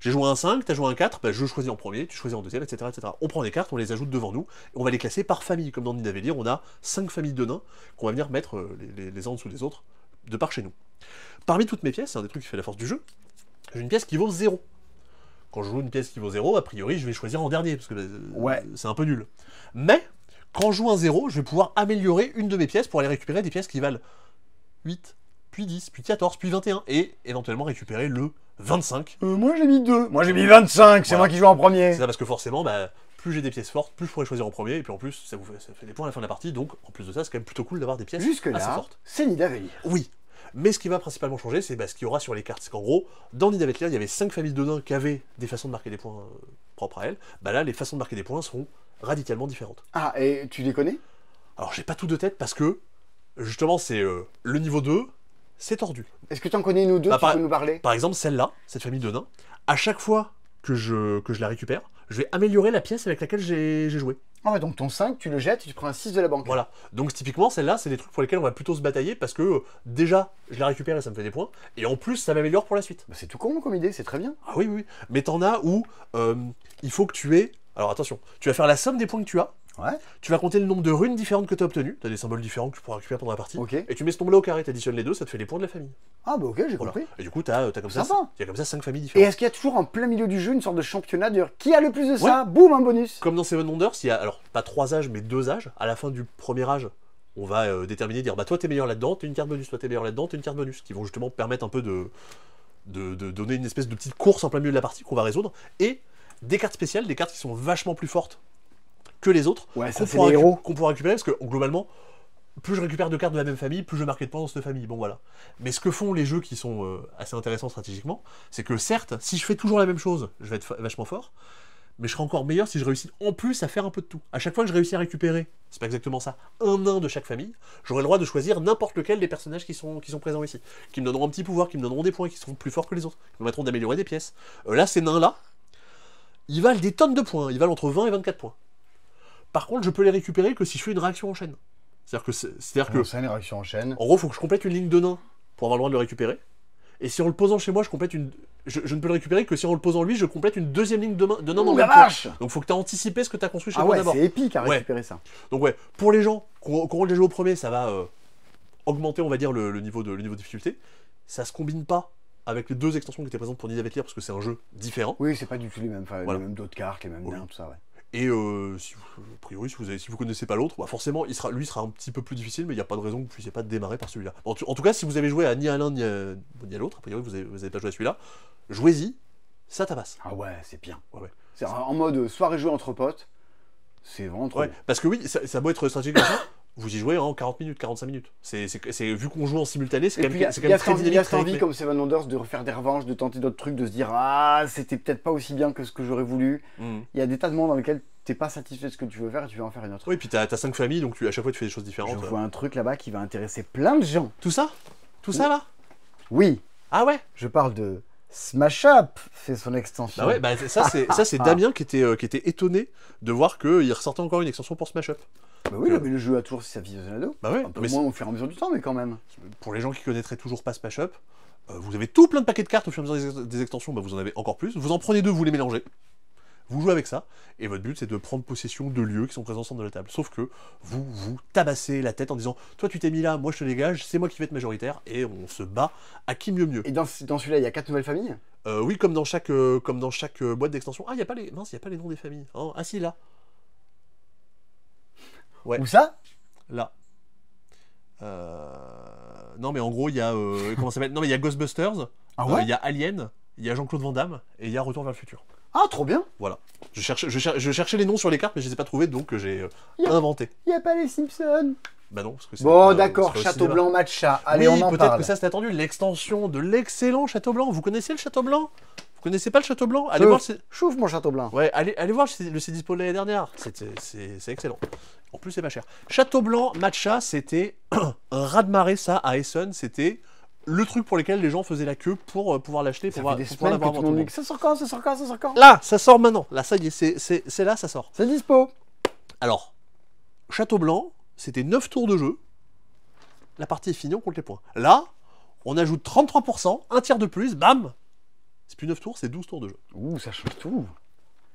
J'ai joué un 5, t'as joué un 4, bah je choisis en premier, tu choisis en deuxième, etc., etc. On prend des cartes, on les ajoute devant nous, et on va les classer par famille. Comme dans Nidavellir, on a 5 familles de nains qu'on va venir mettre les uns en dessous des autres, de par chez nous. Parmi toutes mes pièces, c'est un des trucs qui fait la force du jeu, j'ai une pièce qui vaut 0. Quand je joue une pièce qui vaut 0, a priori, je vais choisir en dernier, parce que c'est un peu nul. Mais, quand je joue un 0, je vais pouvoir améliorer une de mes pièces pour aller récupérer des pièces qui valent 8, puis 10, puis 14, puis 21, et éventuellement récupérer le 25. Moi j'ai mis 2. Moi j'ai mis 25, c'est moi qui joue en premier. C'est ça, parce que forcément, bah, plus j'ai des pièces fortes, plus je pourrais choisir en premier, et puis en plus, ça fait des points à la fin de la partie, donc en plus de ça, c'est quand même plutôt cool d'avoir des pièces assez fortes. C'est Nidavellir. Oui. Mais ce qui va principalement changer, c'est ce qu'il y aura sur les cartes. C'est qu'en gros, dans Nidavellir, il y avait 5 familles de nains qui avaient des façons de marquer des points propres à elles. Bah là, les façons de marquer des points seront radicalement différentes. Ah, et tu les connais? Alors, j'ai pas tout de tête parce que, justement, c'est le niveau 2, c'est tordu. Est-ce que tu en connais une ou deux, tu peux nous parler? Par exemple, celle-là, cette famille de nains, à chaque fois que je la récupère, je vais améliorer la pièce avec laquelle j'ai joué. Ah ouais, donc ton 5, tu le jettes et tu prends un 6 de la banque. Voilà. Donc typiquement, celle-là, c'est des trucs pour lesquels on va plutôt se batailler parce que déjà, je la récupère et ça me fait des points. Et en plus, ça m'améliore pour la suite. Bah c'est tout con comme idée, c'est très bien. Ah oui, oui. Mais t'en as où il faut que tu aies... Alors attention, tu vas faire la somme des points que tu as. Ouais. Tu vas compter le nombre de runes différentes que tu as obtenues. Tu as des symboles différents que tu pourras récupérer pendant la partie. Okay. Et tu mets ce nombre-là au carré, tu additionnes les deux, ça te fait les points de la famille. Ah bah ok, j'ai compris. Et du coup, t'as comme ça, il y a comme ça 5 familles Et différentes. est-ce qu'il y a toujours en plein milieu du jeu une sorte de championnat de qui a le plus de ça? Boum, un bonus. Comme dans Seven Wonders, il y a alors pas 3 âges, mais 2 âges. À la fin du premier âge, on va déterminer, dire bah toi t'es meilleur là-dedans, t'es une carte bonus, toi t'es meilleur là-dedans, t'es une carte bonus, qui vont justement permettre un peu de donner une espèce de petite course en plein milieu de la partie qu'on va résoudre. Et des cartes spéciales, des cartes qui sont vachement plus fortes que les autres, qu'on pourra récupérer, parce que globalement, plus je récupère de cartes de la même famille, plus je marque de points dans cette famille. Bon voilà. Mais ce que font les jeux qui sont assez intéressants stratégiquement, c'est que certes, si je fais toujours la même chose, je vais être vachement fort, mais je serai encore meilleur si je réussis en plus à faire un peu de tout. À chaque fois que je réussis à récupérer, c'est pas exactement ça, un nain de chaque famille, j'aurai le droit de choisir n'importe lequel des personnages qui sont présents ici, qui me donneront un petit pouvoir, qui me donneront des points, qui seront plus forts que les autres, qui me permettront d'améliorer des pièces. Là, ces nains-là, ils valent des tonnes de points, ils valent entre 20 et 24 points. Par contre, je peux les récupérer que si je fais une réaction en chaîne. C'est-à-dire que... C'est une réaction en chaîne. En gros, il faut que je complète une ligne de nains pour avoir le droit de le récupérer. Et si en le posant chez moi, je complète une... Je ne peux le récupérer que si en le posant lui, je complète une deuxième ligne de nains dans le même tour. Donc il faut que tu aies anticipé ce que tu as construit chez moi d'abord. Ah ouais, c'est épique à récupérer ça. Donc ouais, pour les gens qui auront déjà joué au premier, ça va augmenter, on va dire, le niveau de difficulté. Ça se combine pas avec les 2 extensions qui étaient présentes pour Nidavellir parce que c'est un jeu différent. Oui, c'est pas du tout les mêmes, les mêmes d'autres cartes, les mêmes nains, tout ça, ouais. Et a priori, si vous connaissez pas l'autre, bah forcément, lui sera un petit peu plus difficile, mais il n'y a pas de raison que vous puissiez pas démarrer par celui-là. En tout cas, si vous avez joué à ni à l'un ni à l'autre, a priori vous avez pas joué à celui-là, jouez-y, ça tabasse. Ah ouais, c'est bien. Ouais. C'est en mode soirée jouée entre potes, c'est vraiment trop. Ouais, parce que oui, ça a beau être stratégique comme ça, vous y jouez en 40 minutes, 45 minutes. Vu qu'on joue en simultané, c'est quand même très dynamique. Il y a cette envie, comme Seven Wonders, de refaire des revanches, de tenter d'autres trucs, de se dire ah, c'était peut-être pas aussi bien que ce que j'aurais voulu. Il y a des tas de mondes dans lesquels t'es pas satisfait de ce que tu veux faire et tu veux en faire une autre. Oui, puis t'as 5 familles, donc à chaque fois tu fais des choses différentes. Je vois un truc là-bas qui va intéresser plein de gens. Tout ça là? Oui. Ah ouais? Je parle de Smash Up, fait son extension. Bah ouais, bah ça c'est Damien qui était étonné de voir qu'il ressortait encore une extension pour Smash Up. Bah oui, mais le jeu a toujours sa vie de ado. Bah ouais, un peu moins au fur et à mesure du temps, mais quand même. Pour les gens qui connaîtraient toujours pas Smash Up, vous avez tout plein de paquets de cartes au fur et à mesure des extensions, bah vous en avez encore plus. Vous en prenez 2, vous les mélangez. Vous jouez avec ça, et votre but c'est de prendre possession de lieux qui sont présents au centre de la table. Sauf que vous tabassez la tête en disant toi tu t'es mis là, moi je te dégage, c'est moi qui vais être majoritaire, et on se bat à qui mieux. Et dans celui-là, il y a 4 nouvelles familles? Oui, comme dans chaque boîte d'extension. Ah, il n'y a pas les... Mince, il n'y a pas les noms des familles. Oh, ah si, là. Ouais. Où ça? Là. Non, mais en gros, il y a... comment ça s'appelle? Non, mais il y a Ghostbusters. Ah ouais? Il y a Alien. Il y a Jean-Claude Van Damme. Et il y a Retour vers le futur. Ah, trop bien. Voilà. Je cherchais les noms sur les cartes, mais je les ai pas trouvés, donc j'ai inventé. Il n'y a pas les Simpsons. Bah non, parce que c'est Bon, pas- d'accord, c'est pas au Château cinéma. Blanc Matcha. Allez, Oui, on en peut-être parle. que ça c'était attendu. L'extension de l'excellent Château Blanc. Vous connaissez le Château Blanc? Vous connaissez pas le Château Blanc? Allez voir. Chouffe mon Château Blanc. Ouais, allez voir le CD dispo de l'année dernière. C'est excellent. En plus, c'est pas cher. Château Blanc Matcha, c'était un raz-de-marée, ça, à Essen. C'était le truc pour lequel les gens faisaient la queue pour pouvoir l'acheter, Ça pour fait des pouvoir semaines que l'avoir tout avant le monde tout le dit que ça sort quand, ça sort quand, ça sort quand. Là, ça sort maintenant. Là, ça y est, c'est là, ça sort. C'est dispo. Alors, Château Blanc, c'était 9 tours de jeu. La partie est finie, on compte les points. Là, on ajoute 33%, un tiers de plus, bam. C'est plus 9 tours, c'est 12 tours de jeu. Ouh, ça change tout.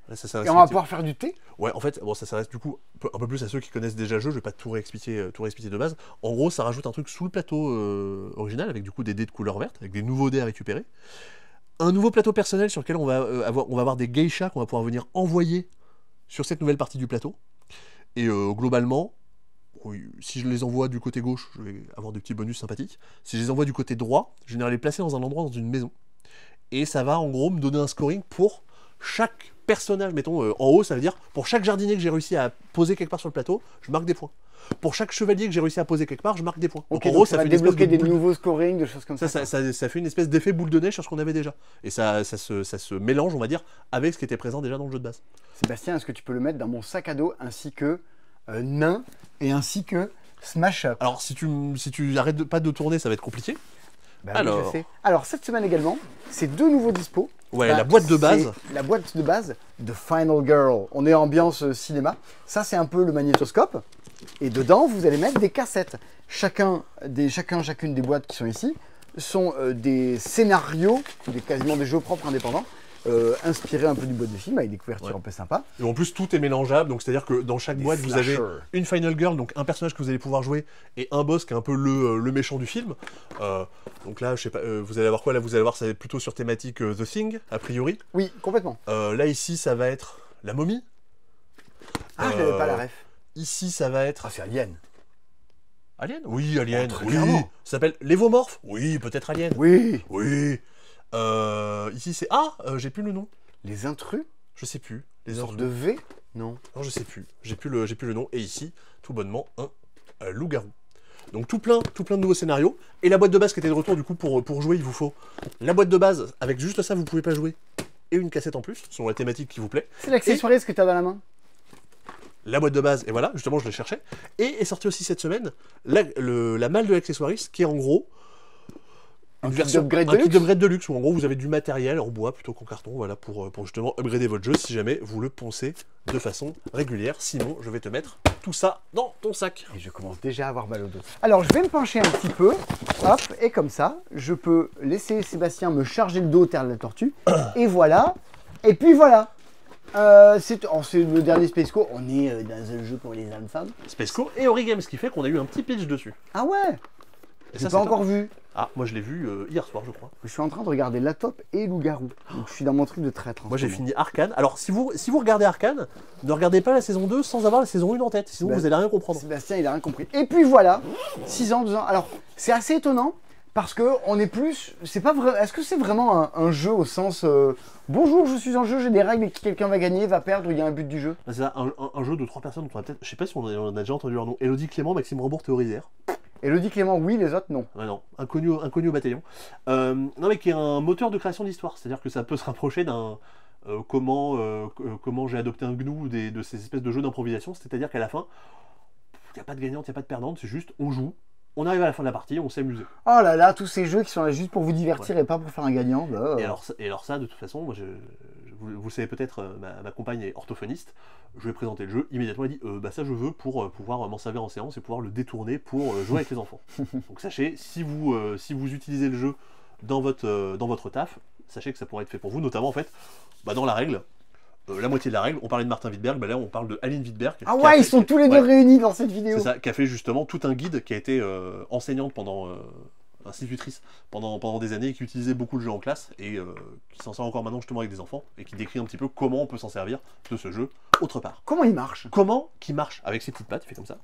Là, ça Et on va pouvoir faire du thé. Ouais, en fait, bon, ça s'adresse du coup un peu plus à ceux qui connaissent déjà le jeu. Je vais pas tout réexpliquer de base. En gros, ça rajoute un truc sous le plateau original avec du coup des dés de couleur verte, avec des nouveaux dés à récupérer. Un nouveau plateau personnel sur lequel on va avoir des geishas qu'on va pouvoir venir envoyer sur cette nouvelle partie du plateau. Et globalement, oui, si je les envoie du côté gauche, je vais avoir des petits bonus sympathiques. Si je les envoie du côté droit, je vais les placer dans un endroit, dans une maison. Et ça va en gros me donner un scoring pour chaque personnage. Mettons, en haut, ça veut dire pour chaque jardinier que j'ai réussi à poser quelque part sur le plateau, je marque des points. Pour chaque chevalier que j'ai réussi à poser quelque part, je marque des points. Ok, Donc en gros, ça ça va fait une espèce débloquer de des boule de- nouveaux scorings, des choses comme ça. ça fait une espèce d'effet boule de neige sur ce qu'on avait déjà. Et ça se mélange, on va dire, avec ce qui était présent déjà dans le jeu de base. Sébastien, est-ce que tu peux le mettre dans mon sac à dos ainsi que Nain et ainsi que Smash Up? Alors si tu arrêtes pas de tourner, ça va être compliqué. Bah oui, alors. je sais. Alors, cette semaine également, c'est deux nouveaux dispos. Ouais, Bah, la boîte de base. c'est La boîte de base de Final Girl. On est ambiance cinéma. Ça, c'est un peu le magnétoscope. Et dedans, vous allez mettre des cassettes. Chacune des boîtes qui sont ici sont des scénarios, quasiment des jeux propres indépendants, inspirés un peu du boîte de film, avec des couvertures un peu sympas. Et en plus, tout est mélangeable, donc c'est-à-dire que dans chaque Des boîte, vous avez slashers. une Final Girl, donc un personnage que vous allez pouvoir jouer, et un boss qui est un peu le méchant du film. Donc là, je sais pas, vous allez avoir quoi? Là, vous allez voir, ça va être plutôt sur thématique The Thing, a priori. Oui, complètement. Là, ici, ça va être la momie. Ah, je n'avais pas la ref. Ici, ça va être... Ah, c'est Alien. Alien? Oui, Alien, très oui. clairement. Ça s'appelle Lévomorphe? Oui, peut-être Alien. Oui. Oui. Ici, c'est... Ah, j'ai plus le nom. Les intrus. Je sais plus. Une Les sorte autres. de V. Non. Non, je sais plus. J'ai plus le nom. Et ici, tout bonnement, un loup-garou. Donc tout plein de nouveaux scénarios. Et la boîte de base qui était de retour, du coup, pour jouer, il vous faut la boîte de base. Avec juste ça, vous pouvez pas jouer. Et une cassette en plus, selon la thématique qui vous plaît. C'est l'accessoiriste que tu as dans la main. La boîte de base, et voilà, justement, je le cherchais. Et est sorti aussi cette semaine la malle de l'accessoiriste, qui est en gros Un kit d'upgrade de un kit luxe. d'upgrade de luxe, où en gros vous avez du matériel en bois plutôt qu'en carton, voilà, pour justement upgrader votre jeu si jamais vous le poncez de façon régulière. Simon, je vais te mettre tout ça dans ton sac. Et je commence déjà à avoir mal au dos. Alors, je vais me pencher un petit peu. Hop, et comme ça, je peux laisser Sébastien me charger le dos tel la tortue. Et voilà. Et puis voilà. C'est le dernier Spaceco. On est dans un jeu pour les enfants. Spesco et Origame, ce qui fait qu'on a eu un petit pitch dessus. Ah ouais. Et J'ai ça, pas c'est encore top. vu. Ah, moi je l'ai vu hier soir, je crois. Je suis en train de regarder La Top et Loup-Garou. Donc je suis dans mon truc de traître. en Moi ce j'ai moment. fini Arcane. Alors si vous regardez Arcane, ne regardez pas la saison 2 sans avoir la saison 1 en tête, sinon Bah, vous allez rien comprendre. Sébastien, il a rien compris. Et puis voilà, 6 ans, 2 ans. Alors, c'est assez étonnant parce que on est plus. C'est pas vrai. Est-ce que c'est vraiment un jeu au sens bonjour, je suis en jeu, j'ai des règles et quelqu'un va gagner, va perdre, il y a un but du jeu. C'est ça, un jeu de 3 personnes dont on a peut-être. Je sais pas si on a déjà entendu leur nom. Elodie Clément, Maxime Rebourg, Théorisère. Elodie Clément, oui, les autres, non. Ouais, non, inconnu au bataillon. Non, mais qui est un moteur de création d'histoire. C'est-à-dire que ça peut se rapprocher d'un. Comment j'ai adopté un GNU de ces espèces de jeux d'improvisation. C'est-à-dire qu'à la fin, il n'y a pas de gagnante, il n'y a pas de perdante, c'est juste on joue, on arrive à la fin de la partie, on s'est amusé. Oh là là, tous ces jeux qui sont là juste pour vous divertir et pas pour faire un gagnant. Bah, Et alors ça, de toute façon, moi, vous le savez peut-être, ma compagne est orthophoniste, je lui ai présenté le jeu, immédiatement elle dit bah ça je veux pour pouvoir m'en servir en séance et pouvoir le détourner pour jouer avec les enfants. Donc sachez, si vous utilisez le jeu dans votre taf, sachez que ça pourrait être fait pour vous, notamment en fait, dans la règle, la moitié de la règle, on parlait de Martin Wittberg, là on parle de Aline Wittberg. ah ouais, ils sont tous les deux réunis dans cette vidéo. C'est ça, qui a fait justement tout un guide, qui a été enseignante pendant institutrice pendant des années, qui utilisait beaucoup le jeu en classe, et qui s'en sert encore maintenant justement avec des enfants, et qui décrit un petit peu comment on peut s'en servir de ce jeu autre part. Comment il marche? Comment qu'il marche? Avec ses petites pattes, il fait comme ça.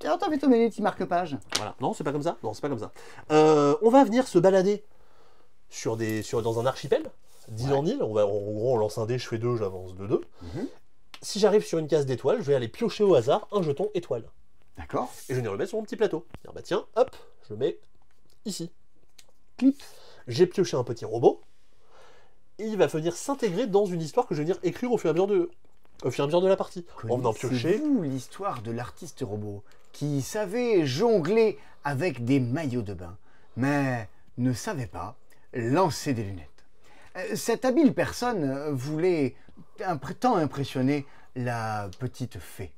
Alors t'as fait tomber les petits marque-pages. Voilà, non c'est pas comme ça, non c'est pas comme ça. On va venir se balader dans un archipel, d'île en île, en gros on lance un dé, je fais 2, j'avance de 2. Si j'arrive sur une case d'étoiles, je vais aller piocher au hasard un jeton étoile. D'accord. Et je vais le remettre sur mon petit plateau. Dire, bah tiens, hop, je le mets ici. Clip. J'ai pioché un petit robot, et il va venir s'intégrer dans une histoire que je vais venir écrire au fur et à mesure de la partie. En venant piocher. Connaissez-vous l'histoire de l'artiste robot qui savait jongler avec des maillots de bain, mais ne savait pas lancer des lunettes? Cette habile personne voulait tant impressionner la petite fée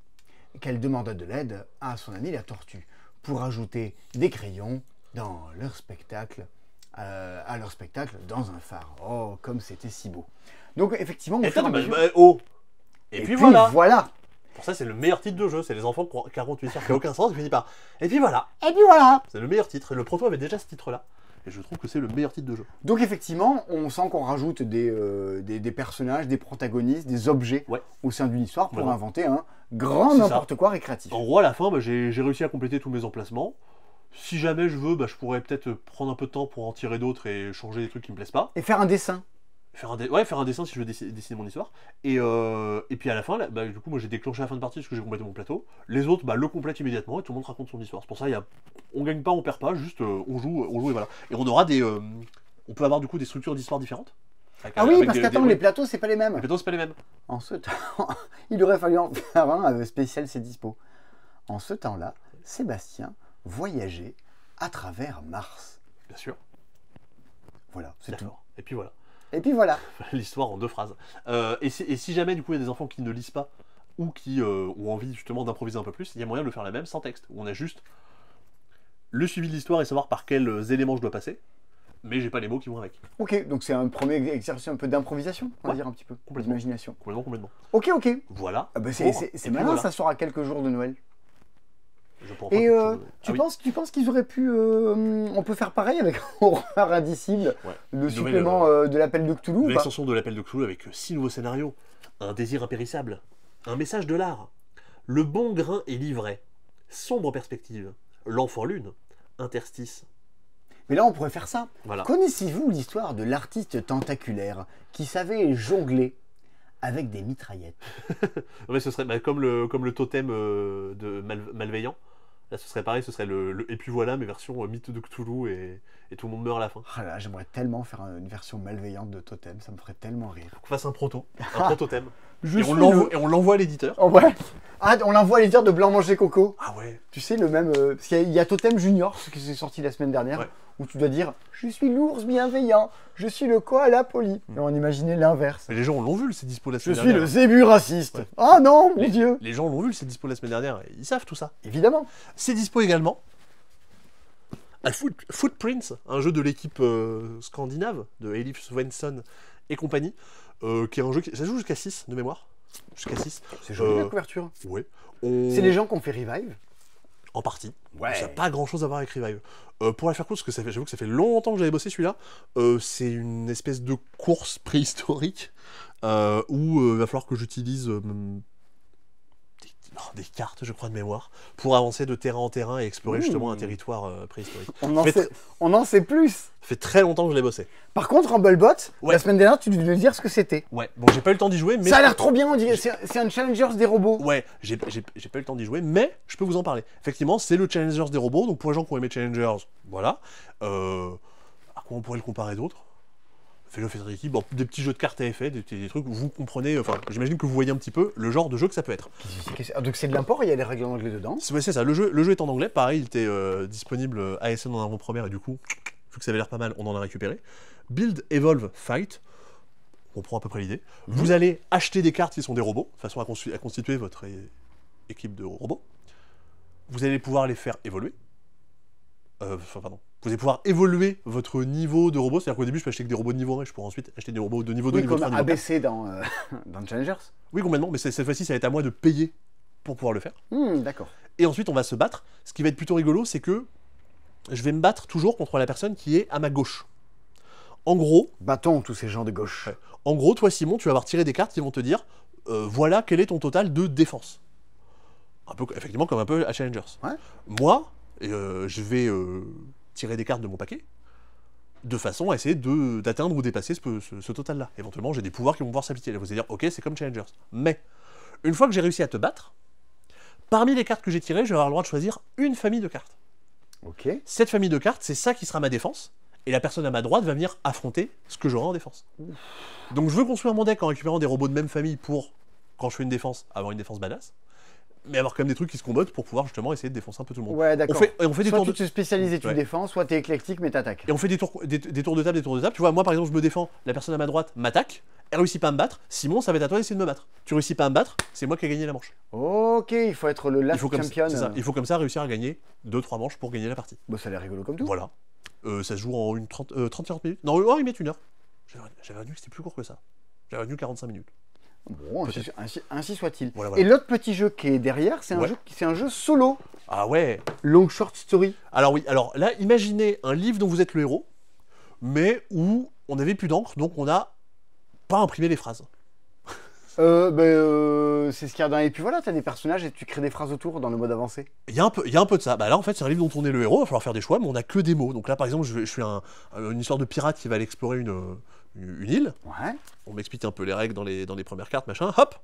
qu'elle demanda de l'aide à son ami la tortue pour ajouter des crayons dans leur spectacle, à leur spectacle dans un phare. Oh, comme c'était si beau. Donc effectivement, Et puis voilà. Pour ça, c'est le meilleur titre de jeu. C'est les enfants qui ont 48 heures, qui n'a aucun sens. Il finit par et puis voilà. Et puis voilà. C'est le meilleur titre. Et le proto avait déjà ce titre-là. Et je trouve que c'est le meilleur titre de jeu. Donc effectivement, on sent qu'on rajoute des personnages, des protagonistes, des objets au sein d'une histoire pour inventer un grand n'importe quoi récréatif. En gros, à la fin, j'ai réussi à compléter tous mes emplacements. Si jamais je veux, je pourrais peut-être prendre un peu de temps pour en tirer d'autres et changer des trucs qui me plaisent pas. Et faire un dessin. Faire un dessin si je veux dessiner mon histoire. Et puis à la fin, là, du coup, moi j'ai déclenché la fin de partie parce que j'ai complété mon plateau. Les autres le complètent immédiatement et tout le monde raconte son histoire. C'est pour ça, on gagne pas, on perd pas, juste on joue et voilà. Et on aura on peut avoir du coup des structures d'histoire différentes. Oui, parce qu'attends, les plateaux, c'est pas les mêmes. Les plateaux, c'est pas les mêmes. En ce temps, il aurait fallu en faire un spécial, c'est dispo. En ce temps-là, Sébastien voyageait à travers Mars. Bien sûr. Voilà, c'est tout. Et puis voilà. Et puis voilà. L'histoire en 2 phrases. Et si jamais du coup il y a des enfants qui ne lisent pas ou qui ont envie justement d'improviser un peu plus, il y a moyen de le faire la même sans texte. Où on a juste le suivi de l'histoire et savoir par quels éléments je dois passer, mais j'ai pas les mots qui vont avec. Ok, donc c'est un premier exercice un peu d'improvisation, on va dire un petit peu. D'imagination. Complètement. Ok. Voilà. C'est malin, voilà. Ça sort à quelques jours de Noël. Et tu penses qu'ils auraient pu... on peut faire pareil avec Horreur Indicible, le supplément de l'appel de Cthulhu? L'extension de l'appel de Cthulhu avec 6 nouveaux scénarios, un désir impérissable, un message de l'art, le bon grain est livré, sombre perspective, l'enfant lune, interstice. Mais là on pourrait faire ça. Voilà. Connaissez-vous l'histoire de l'artiste tentaculaire qui savait jongler avec des mitraillettes? Mais ce serait comme le totem de malveillant. Là, ce serait pareil, ce serait et puis voilà, mes versions mythe de Cthulhu et tout le monde meurt à la fin. Ah là, j'aimerais tellement faire une version malveillante de Totem, ça me ferait tellement rire. Faut qu'on fasse un protothème. Et on l'envoie à l'éditeur. Oh ouais. Ah, on l'envoie à l'éditeur de Blanc Manger Coco. Ah ouais. Tu sais, le même... parce qu'il y a Totem Junior, qui s'est sorti la semaine dernière, où tu dois dire « Je suis l'ours bienveillant, je suis le koala poli ». Et on imaginait l'inverse. Mais les gens l'ont vu, c'est dispo la semaine dernière. Je suis le zébu raciste. Oh non, mon Dieu. Les gens l'ont vu, c'est dispo la semaine dernière. Ils savent tout ça. Évidemment. C'est dispo également à Footprints, un jeu de l'équipe scandinave, de Elif Svensson et compagnie, qui est un jeu ça joue jusqu'à 6 de mémoire. Jusqu'à 6. C'est joli la couverture. Ouais. C'est les gens qui ont fait Revive. En partie. Ouais. Ça n'a pas grand chose à voir avec Revive. Pour la faire courte, parce que j'avoue que ça fait longtemps que j'avais bossé celui-là, c'est une espèce de course préhistorique où il va falloir que j'utilise des cartes, je crois, de mémoire, pour avancer de terrain en terrain et explorer justement un territoire préhistorique. On en sait plus. Ça fait très longtemps que je l'ai bossé. Par contre, Humblebot, la semaine dernière, tu devais nous dire ce que c'était. Ouais, bon, j'ai pas eu le temps d'y jouer, mais... Ça a l'air trop bien, on dirait. C'est un Challengers des robots. Ouais, j'ai pas eu le temps d'y jouer, mais je peux vous en parler. Effectivement, c'est le Challengers des robots, donc pour les gens qui ont aimé Challengers, voilà. À quoi on pourrait le comparer d'autres? Fellow Federity, bon, des petits jeux de cartes à effet, des trucs, vous comprenez, enfin, j'imagine que vous voyez un petit peu le genre de jeu que ça peut être. Donc c'est de l'import, il y a les règles en anglais dedans. Ouais, c'est ça, le jeu est en anglais, pareil, il était disponible ASN en avant-première, et du coup, vu que ça avait l'air pas mal, on en a récupéré. Build, Evolve, Fight, on comprend à peu près l'idée. Vous allez acheter des cartes qui sont des robots, de façon à constituer votre équipe de robots. Vous allez pouvoir les faire évoluer. Vous allez pouvoir évoluer votre niveau de robot, c'est-à-dire qu'au début je peux acheter que des robots de niveau 1 et je pourrais ensuite acheter des robots de niveau 2, niveau 3, comme ABC dans Challengers. Oui, complètement, mais cette fois-ci ça va être à moi de payer pour pouvoir le faire. D'accord. Et ensuite on va se battre. Ce qui va être plutôt rigolo, c'est que je vais me battre toujours contre la personne qui est à ma gauche. En gros... Battons tous ces gens de gauche. Ouais. En gros, toi, Simon, tu vas avoir tiré des cartes qui vont te dire voilà quel est ton total de défense. Un peu, effectivement, comme un peu à Challengers. Ouais. Moi, je vais tirer des cartes de mon paquet de façon à essayer d'atteindre ou dépasser ce total-là. Éventuellement, j'ai des pouvoirs qui vont pouvoir s'appliquer. Là, vous allez dire, ok, c'est comme Challengers. Mais, une fois que j'ai réussi à te battre, parmi les cartes que j'ai tirées, je vais avoir le droit de choisir une famille de cartes. Ok. Cette famille de cartes, c'est ça qui sera ma défense. Et la personne à ma droite va venir affronter ce que j'aurai en défense. Donc je veux construire mon deck en récupérant des robots de même famille pour, quand je fais une défense, avoir une défense badass. Mais avoir quand même des trucs qui se combattent pour pouvoir justement essayer de défoncer un peu tout le monde. Ouais, d'accord. On fait des soit tours tu de... te spécialises et tu défends, soit t'es éclectique mais t'attaques. Et on fait des tours de table, Tu vois, moi par exemple, je me défends, la personne à ma droite m'attaque, elle réussit pas à me battre. Simon, ça va être à toi d'essayer de me battre. Tu réussis pas à me battre, c'est moi qui ai gagné la manche. Ok, il faut être le last champion. Ça. Il faut comme ça réussir à gagner 2-3 manches pour gagner la partie. Bon, ça a l'air rigolo comme tout. Voilà. Ça se joue en 30-40 minutes. Non, ils mettent 1 heure. J'avais retenu que c'était plus court que ça. J'avais retenu 45 minutes. Bon, ainsi soit-il. Voilà. Et l'autre petit jeu qui est derrière, c'est un jeu solo. Ah ouais. Long short story. Alors oui, alors là, imaginez un livre dont vous êtes le héros, mais où on n'avait plus d'encre, donc on n'a pas imprimé les phrases. C'est ce qu'il y a dans... Et puis voilà, t'as des personnages et tu crées des phrases autour dans le mode avancé. Il y a un peu de ça. Bah là, en fait, c'est un livre dont on est le héros, il va falloir faire des choix, mais on n'a que des mots. Donc là, par exemple, je suis une histoire de pirate qui va aller explorer une île. Ouais. On m'explique un peu les règles dans les premières cartes, machin, hop.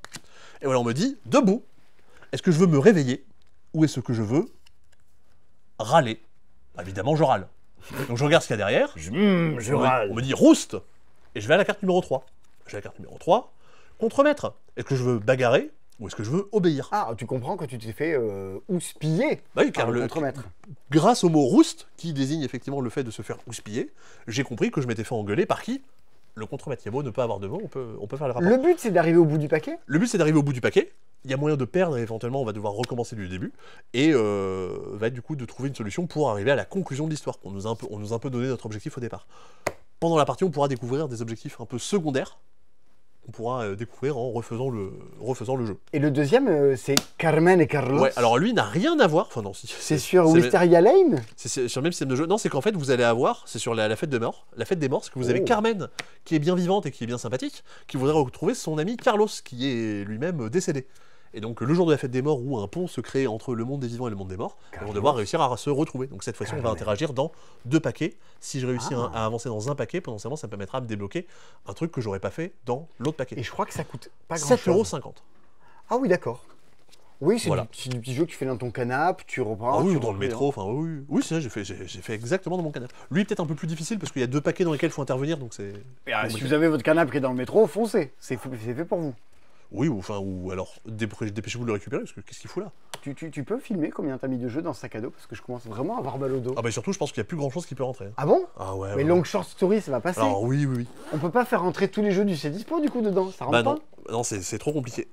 Et voilà, on me dit, debout, est-ce que je veux me réveiller ou est-ce que je veux râler? Évidemment, je râle. Donc je regarde ce qu'il y a derrière. Je râle. On me dit, rouste. Et je vais à la carte numéro 3. J'ai la carte numéro 3. Contremaître. Est-ce que je veux bagarrer ou est-ce que je veux obéir? Ah, tu comprends que tu t'es fait houspiller oui, car le contremaître. Grâce au mot rouste, qui désigne effectivement le fait de se faire houspiller, j'ai compris que je m'étais fait engueuler par qui? Le contremaître. Il y a beau ne pas avoir de mots, on peut faire le rapport. Le but, c'est d'arriver au bout du paquet? Le but, c'est d'arriver au bout du paquet. Il y a moyen de perdre et éventuellement, on va devoir recommencer du début. Et va être du coup de trouver une solution pour arriver à la conclusion de l'histoire. On nous a un peu donné notre objectif au départ. Pendant la partie, on pourra découvrir des objectifs un peu secondaires qu'on pourra découvrir en refaisant le jeu. Et le deuxième, c'est Carmen et Carlos. Ouais, alors lui n'a rien à voir. Enfin non, si. C'est sur Wisteria Lane. C'est sur le même système de jeu. Non, c'est qu'en fait, vous allez avoir, c'est sur la fête de mort. La fête des morts, c'est que vous avez Carmen, qui est bien vivante et qui est bien sympathique, qui voudrait retrouver son ami Carlos, qui est lui-même décédé. Et donc, le jour de la fête des morts, où un pont se crée entre le monde des vivants et le monde des morts, on va devoir réussir à se retrouver. Donc, cette fois-ci, on va interagir dans 2 paquets. Si je réussis à avancer dans un paquet, potentiellement, ça me permettra de débloquer un truc que j'aurais pas fait dans l'autre paquet. Et je crois que ça coûte pas grand-chose. 7,50 €. Ah oui, d'accord. Oui, c'est voilà. du petit jeu que tu fais dans ton canapé, tu reprends. Ah oui, dans le métro, enfin oui, c'est ça, j'ai fait exactement dans mon canapé. Lui, peut-être un peu plus difficile parce qu'il y a 2 paquets dans lesquels il faut intervenir, donc c'est. Si vous avez votre canapé qui est dans le métro, foncez. C'est fait pour vous. Oui, ou alors dépêchez-vous de le récupérer, parce que qu'est-ce qu'il fout là? Tu peux filmer combien t'as mis de jeux dans ce sac à dos? Parce que je commence vraiment à avoir mal au dos. Ah bah surtout, je pense qu'il n'y a plus grand-chose qui peut rentrer. Ah bon? Ah ouais. Mais Long Short Story, ça va passer. Alors oui. On peut pas faire rentrer tous les jeux du C-Dispo du coup dedans, ça rentre pas? Non, c'est trop compliqué.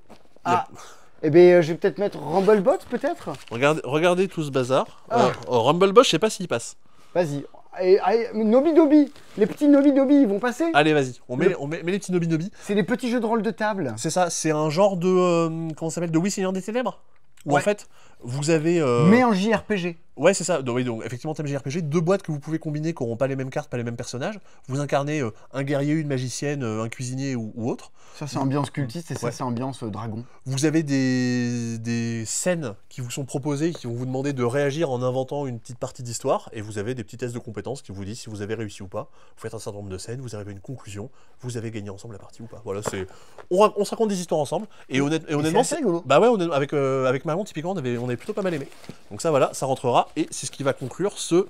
Eh ben, je vais peut-être mettre Rumblebot, peut-être. Regardez tout ce bazar. Rumblebot, je sais pas s'il passe. Vas-y. Nobi-Dobi, les petits Nobi-Dobi, ils vont passer? Allez, vas-y, on met les petits Nobi-Dobi. C'est des petits jeux de rôle de table. C'est ça, c'est un genre de... comment ça s'appelle? De Oui, Seigneur des Ténèbres. Où en fait, vous avez... Mais en JRPG. Ouais, c'est ça. Donc effectivement, thème JRPG, 2 boîtes que vous pouvez combiner qui n'auront pas les mêmes cartes, pas les mêmes personnages. Vous incarnez un guerrier, une magicienne, un cuisinier ou autre. Ça, c'est ambiance cultiste et ça, c'est ambiance dragon. Vous avez des scènes qui vous sont proposées, qui vont vous demander de réagir en inventant une petite partie d'histoire. Et vous avez des petits tests de compétences qui vous disent si vous avez réussi ou pas. Vous faites un certain nombre de scènes, vous arrivez à une conclusion, vous avez gagné ensemble la partie ou pas. Voilà, c'est... On se raconte des histoires ensemble. Et honnêtement, c'est rigolo. Bah ouais, avec Marion, typiquement, on avait plutôt pas mal aimé. Donc ça, voilà, ça rentrera. Et c'est ce qui va conclure ce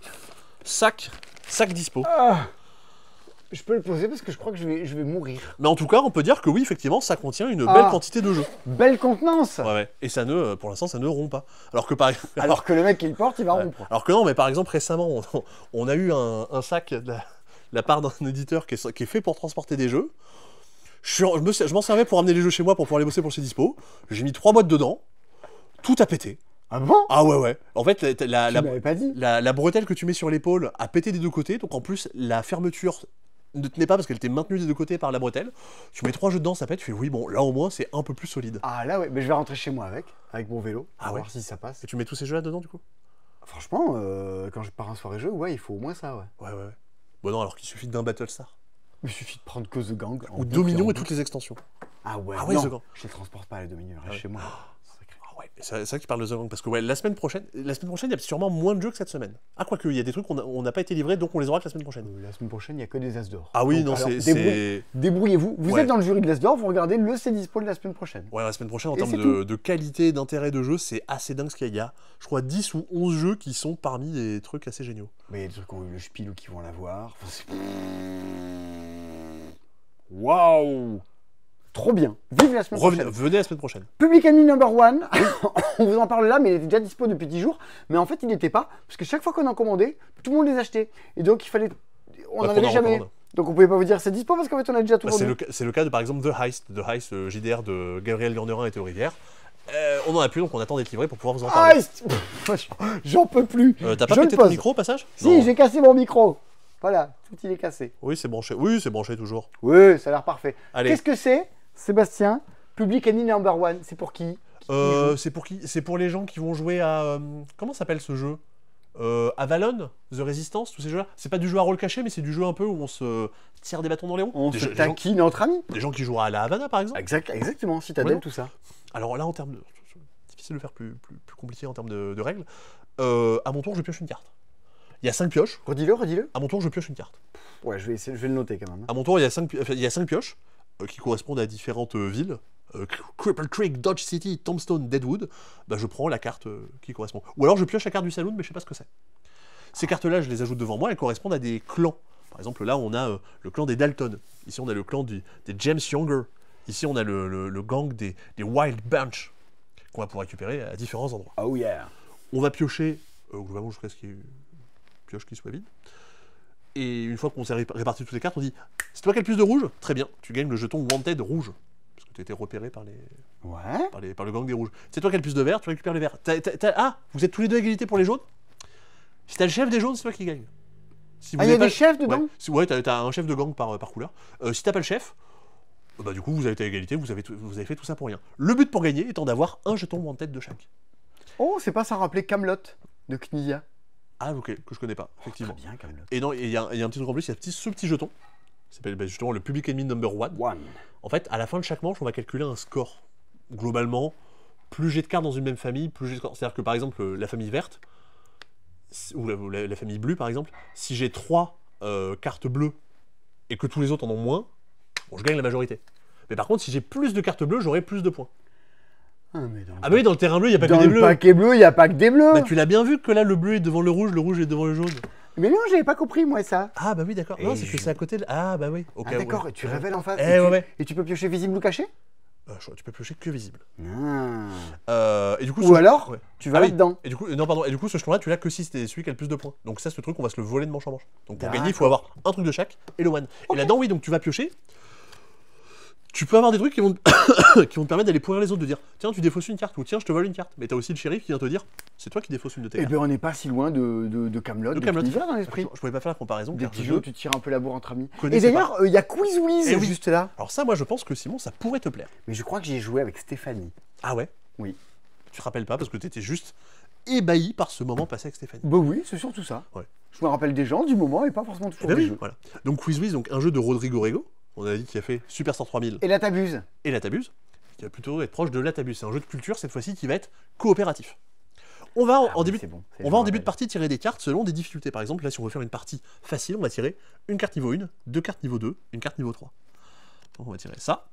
sac dispo. Je peux le poser parce que je crois que je vais mourir. Mais en tout cas, on peut dire que oui, effectivement, ça contient une belle quantité de jeux. Belle contenance. Ouais. Et ça pour l'instant, ça ne rompt pas. Alors que le mec qui le porte, il va rompre. Alors que non, mais par exemple, récemment, on a eu un sac de la part d'un éditeur qui est fait pour transporter des jeux. Je m'en servais pour amener les jeux chez moi pour pouvoir les bosser pour chez Dispo. J'ai mis 3 boîtes dedans. Tout a pété. Ah bon? Ah ouais. En fait, pas dit. La bretelle que tu mets sur l'épaule a pété des 2 côtés. Donc en plus, la fermeture ne tenait pas parce qu'elle était maintenue des 2 côtés par la bretelle. Tu mets 3 jeux dedans, ça pète. Tu fais oui, bon, là au moins, c'est un peu plus solide. Ah là, ouais. Mais je vais rentrer chez moi avec mon vélo. Pour voir si ça passe. Et tu mets tous ces jeux là dedans, du coup? Franchement, quand je pars en soirée jeu, ouais, il faut au moins ça, ouais. Ouais. Bon non, alors qu'il suffit d'un Battlestar. Il suffit de prendre que The Gang. Ou Dominion et toutes les extensions. Ah ouais, non, The Gang. Je les transporte pas, les Dominion, reste chez moi. Ouais, c'est ça qui parle de The Gang, parce que ouais, la semaine prochaine, il y a sûrement moins de jeux que cette semaine. Ah, quoique, il y a des trucs qu'on n'a pas été livrés, donc on les aura que la semaine prochaine. La semaine prochaine, il n'y a que des As d'or. Ah oui, donc, non, c'est... Débrouillez-vous. Vous êtes dans le jury de l'As d'or, vous regardez le C'est dispo de la semaine prochaine. Ouais, la semaine prochaine, en termes de qualité, d'intérêt de jeu, c'est assez dingue ce qu'il y a. Je crois 10 ou 11 jeux qui sont parmi des trucs assez géniaux. Mais il y a des trucs qui ont eu le Spiel ou qui vont l'avoir. Waouh! Trop bien. Vive la semaine prochaine. Venez la semaine prochaine. Public Enemy Number 1. On vous en parle là, mais il était déjà dispo depuis 10 jours. Mais en fait, il n'était pas. Parce que chaque fois qu'on en commandait, tout le monde les achetait. Et donc, il fallait. On n'en avait jamais. Donc, on pouvait pas vous dire c'est dispo parce qu'en fait, on a déjà tout vendu. C'est le cas de, par exemple, The Heist. The Heist, JDR de Gabriel Lurnerin et Théo Rivière. On en a plus, donc on attend d'être livré pour pouvoir vous en parler. J'en peux plus. T'as pas pété ton micro au passage? Si, j'ai cassé mon micro. Voilà, tout il est cassé. Oui, c'est branché. Oui, c'est branché toujours. Oui, ça a l'air parfait. Qu'est-ce que c'est, Sébastien? Public Enemy Number 1, c'est pour qui? C'est pour qui? C'est pour les gens qui vont jouer à... comment s'appelle ce jeu? Avalon, The Resistance, tous ces jeux-là. C'est pas du jeu à rôle caché, mais c'est du jeu un peu où on se tire des bâtons dans les roues. On se taquine entre amis. Des gens qui jouent à la Havana, par exemple. Exactement, Citadel, tout ça. Alors là, en termes de... difficile de faire plus compliqué en termes de règles. À mon tour, je pioche une carte. Il y a 5 pioches. Redis-le. À mon tour, je pioche une carte. Ouais, je vais le noter quand même. À mon tour, il y a 5 pioches qui correspondent à différentes villes. Cripple Creek, Dodge City, Tombstone, Deadwood. Bah, je prends la carte qui correspond. Ou alors je pioche la carte du saloon, mais je sais pas ce que c'est. Ces cartes-là, je les ajoute devant moi, elles correspondent à des clans. Par exemple, là, on a le clan des Dalton. Ici, on a le clan des James Younger. Ici, on a le gang des Wild Bunch, qu'on va pouvoir récupérer à différents endroits. Oh yeah. On va piocher, globalement, jusqu'à ce qu'il y ait une pioche qui soit vide. Et une fois qu'on s'est réparti toutes les cartes, on dit « C'est toi qui as le plus de rouge? Très bien, tu gagnes le jeton Wanted rouge. » Parce que tu as été repéré par le gang des rouges. C'est toi qui as le plus de verts, tu récupères les verts. Ah, vous êtes tous les deux à égalité pour les jaunes? Si t'as le chef des jaunes, c'est toi qui gagne. Si il y a des chefs dedans? Ouais, t'as un chef de gang par couleur. Si t'as pas le chef, bah du coup, vous avez été à égalité, vous avez fait tout ça pour rien. Le but pour gagner étant d'avoir un jeton Wanted de chaque. Oh, c'est pas ça rappeler Camelot de Knizia? Ah ok, que je connais pas, effectivement. Très bien, Camelot. Et non, il y a un petit truc en plus, il y a ce petit jeton, qui s'appelle justement le Public Enemy Number 1. En fait, à la fin de chaque manche, on va calculer un score. Globalement, plus j'ai de cartes dans une même famille, plus j'ai de score. C'est-à-dire que par exemple, la famille verte, ou la famille bleue par exemple, si j'ai 3 cartes bleues et que tous les autres en ont moins, bon, je gagne la majorité. Mais par contre, si j'ai plus de cartes bleues, j'aurai plus de points. Ah, mais oui, dans le terrain bleu, il n'y a pas que des bleus. Dans le paquet bleu, il n'y a pas que des bleus. Bah, tu l'as bien vu que là, le bleu est devant le rouge est devant le jaune. Mais non, j'avais pas compris, moi, ça. Ah, bah oui, d'accord. Non, c'est que c'est à côté de... Ah, bah oui. Okay, ah, d'accord, tu révèles en face. Et tu peux piocher visible ou caché? Tu peux piocher que visible. Ah. Et du coup, ou alors, tu vas là-dedans. Et du coup, non, pardon. Et du coup, ce jeton-là, tu l'as que si c'était celui qui a le plus de points. Donc ça, ce truc, on va se le voler de manche en manche. Donc pour gagner, il faut avoir un truc de chaque et le one. Okay. Et là-dedans, oui, donc tu vas piocher. Tu peux avoir des trucs qui vont te permettre d'aller pourrir les autres, de dire tiens, tu défausses une carte, ou tiens, je te vole une carte. Mais t'as aussi le shérif qui vient te dire c'est toi qui défausses une de tes cartes. Eh bien, on n'est pas si loin de Camelot, de Knizia dans l'esprit. Je pouvais pas faire la comparaison. Des petits jeux où tu tires un peu la bourre entre amis. Et d'ailleurs, il y a Quiz Wiz juste là. Alors ça, moi, je pense que Simon, ça pourrait te plaire. Mais je crois que j'y ai joué avec Stéphanie. Ah ouais? Oui. Tu te rappelles pas parce que t'étais juste ébahi par ce moment passé avec Stéphanie. Bah oui, c'est surtout ça. Ouais. Je me rappelle des gens, du moment, et pas forcément toujours des jeux. Voilà. Donc Quiz Wiz, donc un jeu de Rodrigo Rego. On a dit qu'il a fait Superstar 3000. Et là, t'abuses. Et là, t'abuses. Qui va plutôt être proche de là, t'abuses. C'est un jeu de culture, cette fois-ci, qui va être coopératif. On va en début de partie tirer des cartes selon des difficultés. Par exemple, là, si on veut faire une partie facile, on va tirer une carte niveau 1, 2 cartes niveau 2, une carte niveau 3. Donc, on va tirer ça.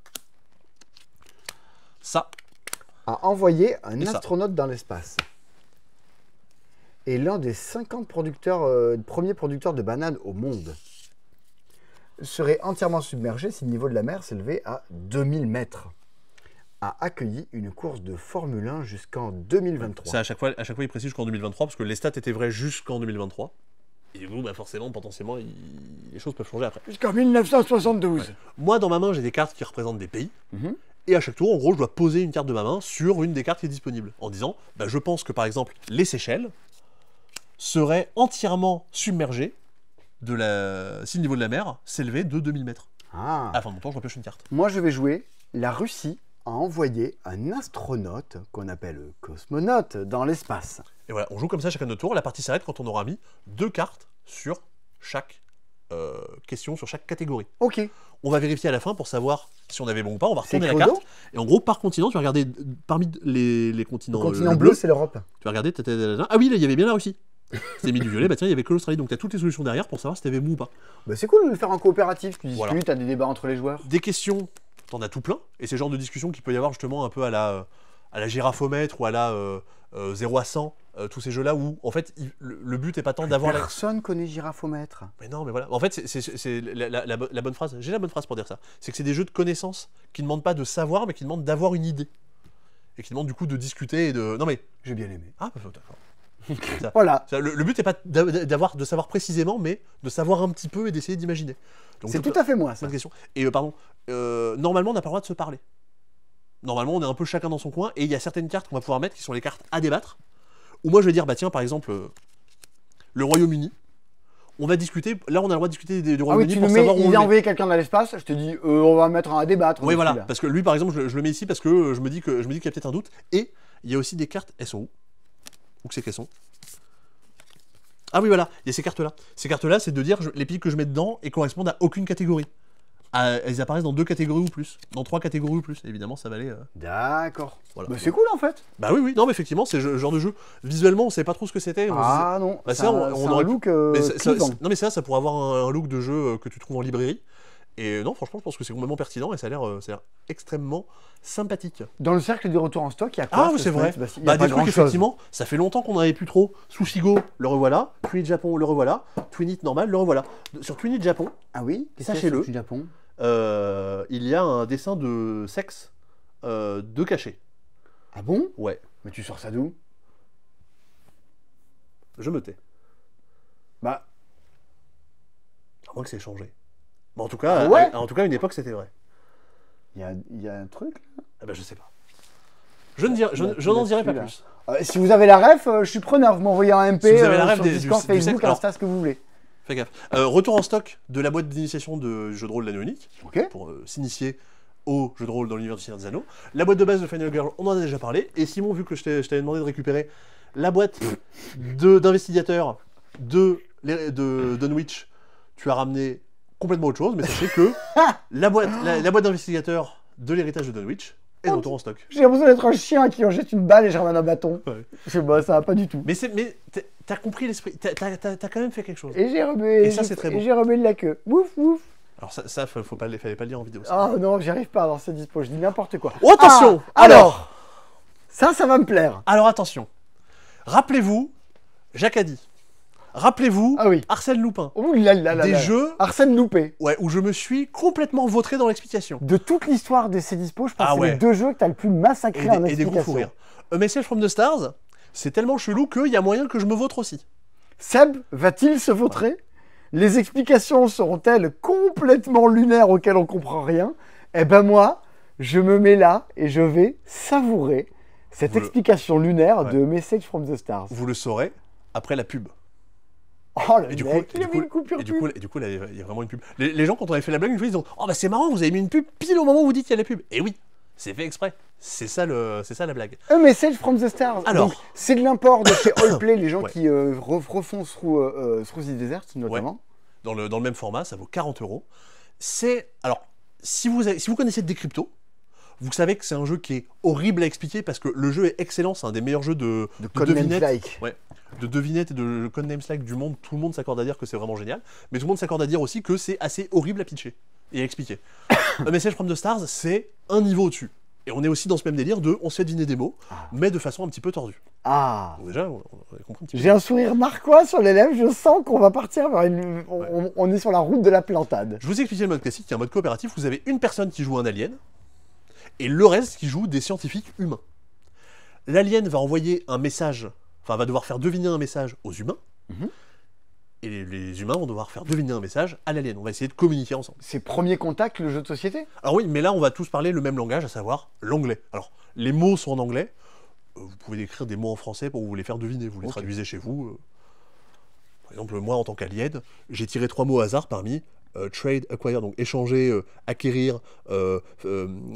Ça. À envoyer un astronaute dans l'espace. Et l'un des 50 premiers producteurs de bananes au monde serait entièrement submergé si le niveau de la mer s'élevait à 2000 mètres. A accueilli une course de Formule 1 jusqu'en 2023. Ça, à chaque fois, il précise jusqu'en 2023, parce que les stats étaient vraies jusqu'en 2023. Et du coup, bah forcément, potentiellement, les choses peuvent changer après. Jusqu'en 1972. Ouais. Moi, dans ma main, j'ai des cartes qui représentent des pays. Et à chaque tour, en gros, je dois poser une carte de ma main sur une des cartes qui est disponible. En disant, bah, je pense que, par exemple, les Seychelles seraient entièrement submergées si le niveau de la mer s'élevait de 2000 mètres. À la fin de mon tour, je repioche une carte. Moi, je vais jouer la Russie à envoyer un astronaute, qu'on appelle cosmonaute, dans l'espace. Et voilà, on joue comme ça chacun de notre tour. La partie s'arrête quand on aura mis 2 cartes sur chaque question, sur chaque catégorie. Ok. On va vérifier à la fin pour savoir si on avait bon ou pas. On va retourner la carte. Et en gros, par continent, tu vas regarder parmi les continents. Le continent bleu, c'est l'Europe. Tu vas regarder. Ah oui, là, il y avait bien la Russie. C'était mis du violet, bah tiens, il y avait que l'Australie. Donc tu as toutes les solutions derrière pour savoir si tu avais bon ou pas. Bah, c'est cool de le faire en coopératif. Tu discutes, tu as des débats entre les joueurs. Des questions, t'en as tout plein. Et c'est le genre de discussion qu'il peut y avoir justement un peu à la girafomètre ou à la 0 à 100. Tous ces jeux-là où, en fait, le but n'est pas tant d'avoir... Personne connaît girafomètre. Mais non, mais voilà. En fait, c'est la bonne phrase. J'ai la bonne phrase pour dire ça. C'est que c'est des jeux de connaissances qui ne demandent pas de savoir, mais qui demandent d'avoir une idée. Et qui demandent du coup de discuter et de... Non mais... J'ai bien aimé. Ah, d'accord. Voilà. Le but n'est pas de savoir précisément, mais de savoir un petit peu et d'essayer d'imaginer. C'est tout à fait moi, ça. Bonne question. Et pardon, normalement, on n'a pas le droit de se parler. Normalement, on est un peu chacun dans son coin, et il y a certaines cartes qu'on va pouvoir mettre qui sont les cartes à débattre. Ou moi, je vais dire, bah tiens, par exemple, le Royaume-Uni. On va discuter, là on a le droit de discuter du Royaume-Uni pour savoir où on est. Il a envoyé quelqu'un dans l'espace, je te dis, on va mettre un à débattre. Oui, voilà, parce que lui, par exemple, je le mets ici parce que je me dis qu'il y a peut-être un doute. Et il y a aussi des cartes, elles sont où? Où c'est qu'elles sont? Ah oui, voilà, il y a ces cartes-là. Ces cartes-là, c'est de dire les pays que je mets dedans et correspondent à aucune catégorie. Elles apparaissent dans 2 catégories ou plus, dans 3 catégories ou plus. Évidemment, ça valait. D'accord. Voilà. Bah, c'est cool en fait. Bah oui, non, mais effectivement, c'est le genre de jeu. Visuellement, on savait pas trop ce que c'était. Ah non, bah, c'est un look. Non, mais ça pourrait avoir un look de jeu que tu trouves en librairie. Et non, franchement, je pense que c'est complètement pertinent et ça a l'air extrêmement sympathique. Dans le cercle des retours en stock, il y a quoi? Ah oui, c'est vrai. Bah, des trucs, effectivement, ça fait longtemps qu'on n'avait plus trop. Sushigo, le revoilà. Twinit Japon, le revoilà. Twinit normal, le revoilà. Sur Twinit Japon, ah oui, sachez-le, Japon. Il y a un dessin de sexe de cachet. Ah bon? Ouais. Mais tu sors ça d'où? Je me tais. Bah. À moins que c'est changé. Mais en tout cas, à une époque, c'était vrai. Il y a un truc là? Ah bah je sais pas. Je n'en dirai pas plus. Si vous avez la ref, je suis preneur. Vous m'envoyez un MP si vous avez la ref sur Discord, Facebook, Insta, ce que vous voulez. Fais gaffe. Retour en stock de la boîte d'initiation de jeu de rôle l'anneau unique. Okay. Pour s'initier au jeu de rôle dans l'univers du Seigneur des Anneaux. La boîte de base de Final Girl, on en a déjà parlé. Et Simon, vu que je t'avais demandé de récupérer la boîte d'investigateur de Dunwich, tu as ramené complètement autre chose, mais sachez que la boîte d'investigateur de l'héritage de Dunwich est de retour en stock. J'ai l'impression d'être un chien à qui on jette une balle et je ramène un bâton. Ouais. Ça va pas du tout. Mais t'as compris l'esprit, t'as quand même fait quelque chose. Et j'ai remué, c'est très bon. Et j'ai remué de la queue. Ouf, ouf. Alors ça fallait pas le dire en vidéo. Ah non, j'y arrive pas dans cette dispo, je dis n'importe quoi. Oh, attention. Alors ça va me plaire. Alors attention. Rappelez-vous, Jacques a dit. Rappelez-vous, Arsène Lupin. Ouh là là là. Des jeux. Arsène Loupé. Ouais, où je me suis complètement vautré dans l'explication. De toute l'histoire de ces dispos, je pense que c'est les 2 jeux que t'as le plus massacré en explication. Et des gros fous rires. A Message from the Stars, c'est tellement chelou qu'il y a moyen que je me vautre aussi. Seb va-t-il se vautrer? Les explications seront-elles complètement lunaires auxquelles on comprend rien? Eh ben moi, je me mets là et je vais savourer cette explication lunaire de Message from the Stars. Vous le saurez après la pub. Oh le mec, il a mis une coupure pub. Et du coup, là, il y a vraiment une pub. Les gens, quand on avait fait la blague, ils disent « Oh bah c'est marrant, vous avez mis une pub pile au moment où vous dites qu'il y a la pub. » Et oui, c'est fait exprès. C'est ça la blague. A Message from the Stars. Alors, c'est de l'import de chez Allplay, les gens qui refont Through the Desert notamment. Ouais. Dans le même format, ça vaut 40 €. C'est... Alors, si vous connaissez Decrypto, vous savez que c'est un jeu qui est horrible à expliquer parce que le jeu est excellent, c'est un des meilleurs jeux de devinettes. Ouais, de devinettes et de codenames-like du monde. Tout le monde s'accorde à dire que c'est vraiment génial, mais tout le monde s'accorde à dire aussi que c'est assez horrible à pitcher et à expliquer. A Message from the Stars, c'est un niveau au-dessus. Et on est aussi dans ce même délire de on se fait deviner des mots, mais de façon un petit peu tordue. Ah. Donc déjà, on a compris un petit peu. J'ai un sourire narquois sur les lèvres, je sens qu'on va partir vers on est sur la route de la plantade. Je vous ai expliqué le mode classique, qui est un mode coopératif. Vous avez une personne qui joue un alien, et le reste qui joue des scientifiques humains. L'alien va envoyer un message, enfin va devoir faire deviner un message aux humains, et les humains vont devoir faire deviner un message à l'alien. On va essayer de communiquer ensemble. C'est premier contact, le jeu de société? Alors oui, mais là on va tous parler le même langage, à savoir l'anglais. Alors, les mots sont en anglais, vous pouvez écrire des mots en français pour vous les faire deviner, vous les traduisez chez vous. Par exemple, moi en tant qu'alien, j'ai tiré 3 mots au hasard parmi trade, acquire, donc échanger, acquérir,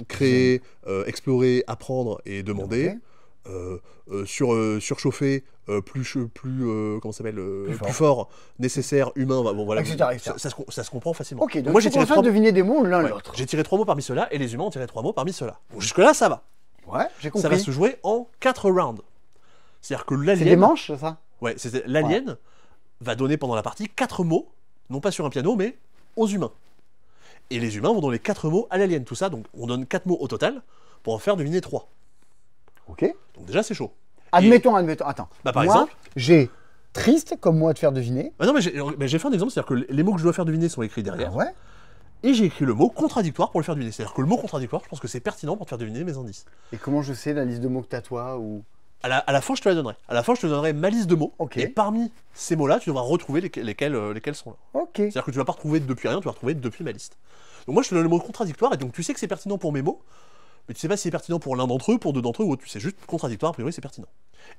créer, explorer, apprendre et demander. Surchauffer, comment ça s'appelle, plus fort, nécessaire, humain, bon voilà, etc. Ça se comprend facilement. Ok, donc moi j'ai tiré 3 deviner des mots l'un l'autre. J'ai tiré 3 mots parmi ceux-là et les humains ont tiré 3 mots parmi ceux-là. Bon, jusque-là, ça va. Ouais, j'ai compris. Ça va se jouer en 4 rounds. C'est-à-dire que l'alien. C'est des manches, ça? Ouais, l'alien va donner pendant la partie 4 mots, non pas sur un piano, mais aux humains. Et les humains vont donner 4 mots à l'alien. Tout ça, donc on donne 4 mots au total pour en faire deviner 3. Ok. Donc déjà, c'est chaud. Admettons, attends. Bah, par exemple, j'ai triste comme mot à te faire deviner. Bah non, mais j'ai fait un exemple, c'est-à-dire que les mots que je dois faire deviner sont écrits derrière. Ah ouais. Et j'ai écrit le mot contradictoire pour le faire deviner. C'est-à-dire que le mot contradictoire, je pense que c'est pertinent pour te faire deviner mes indices. Et comment je sais la liste de mots que t'as toi ou... À la fin, je te la donnerai. À la fin, je te donnerai ma liste de mots. Okay. Et parmi ces mots-là, tu devras retrouver lesquels sont là. Ok. C'est-à-dire que tu vas pas retrouver depuis rien, tu vas retrouver depuis ma liste. Donc moi, je te donne le mot contradictoire, et donc tu sais que c'est pertinent pour mes mots, mais tu sais pas si c'est pertinent pour l'un d'entre eux, pour deux d'entre eux, ou autre. Tu sais juste contradictoire, a priori, c'est pertinent.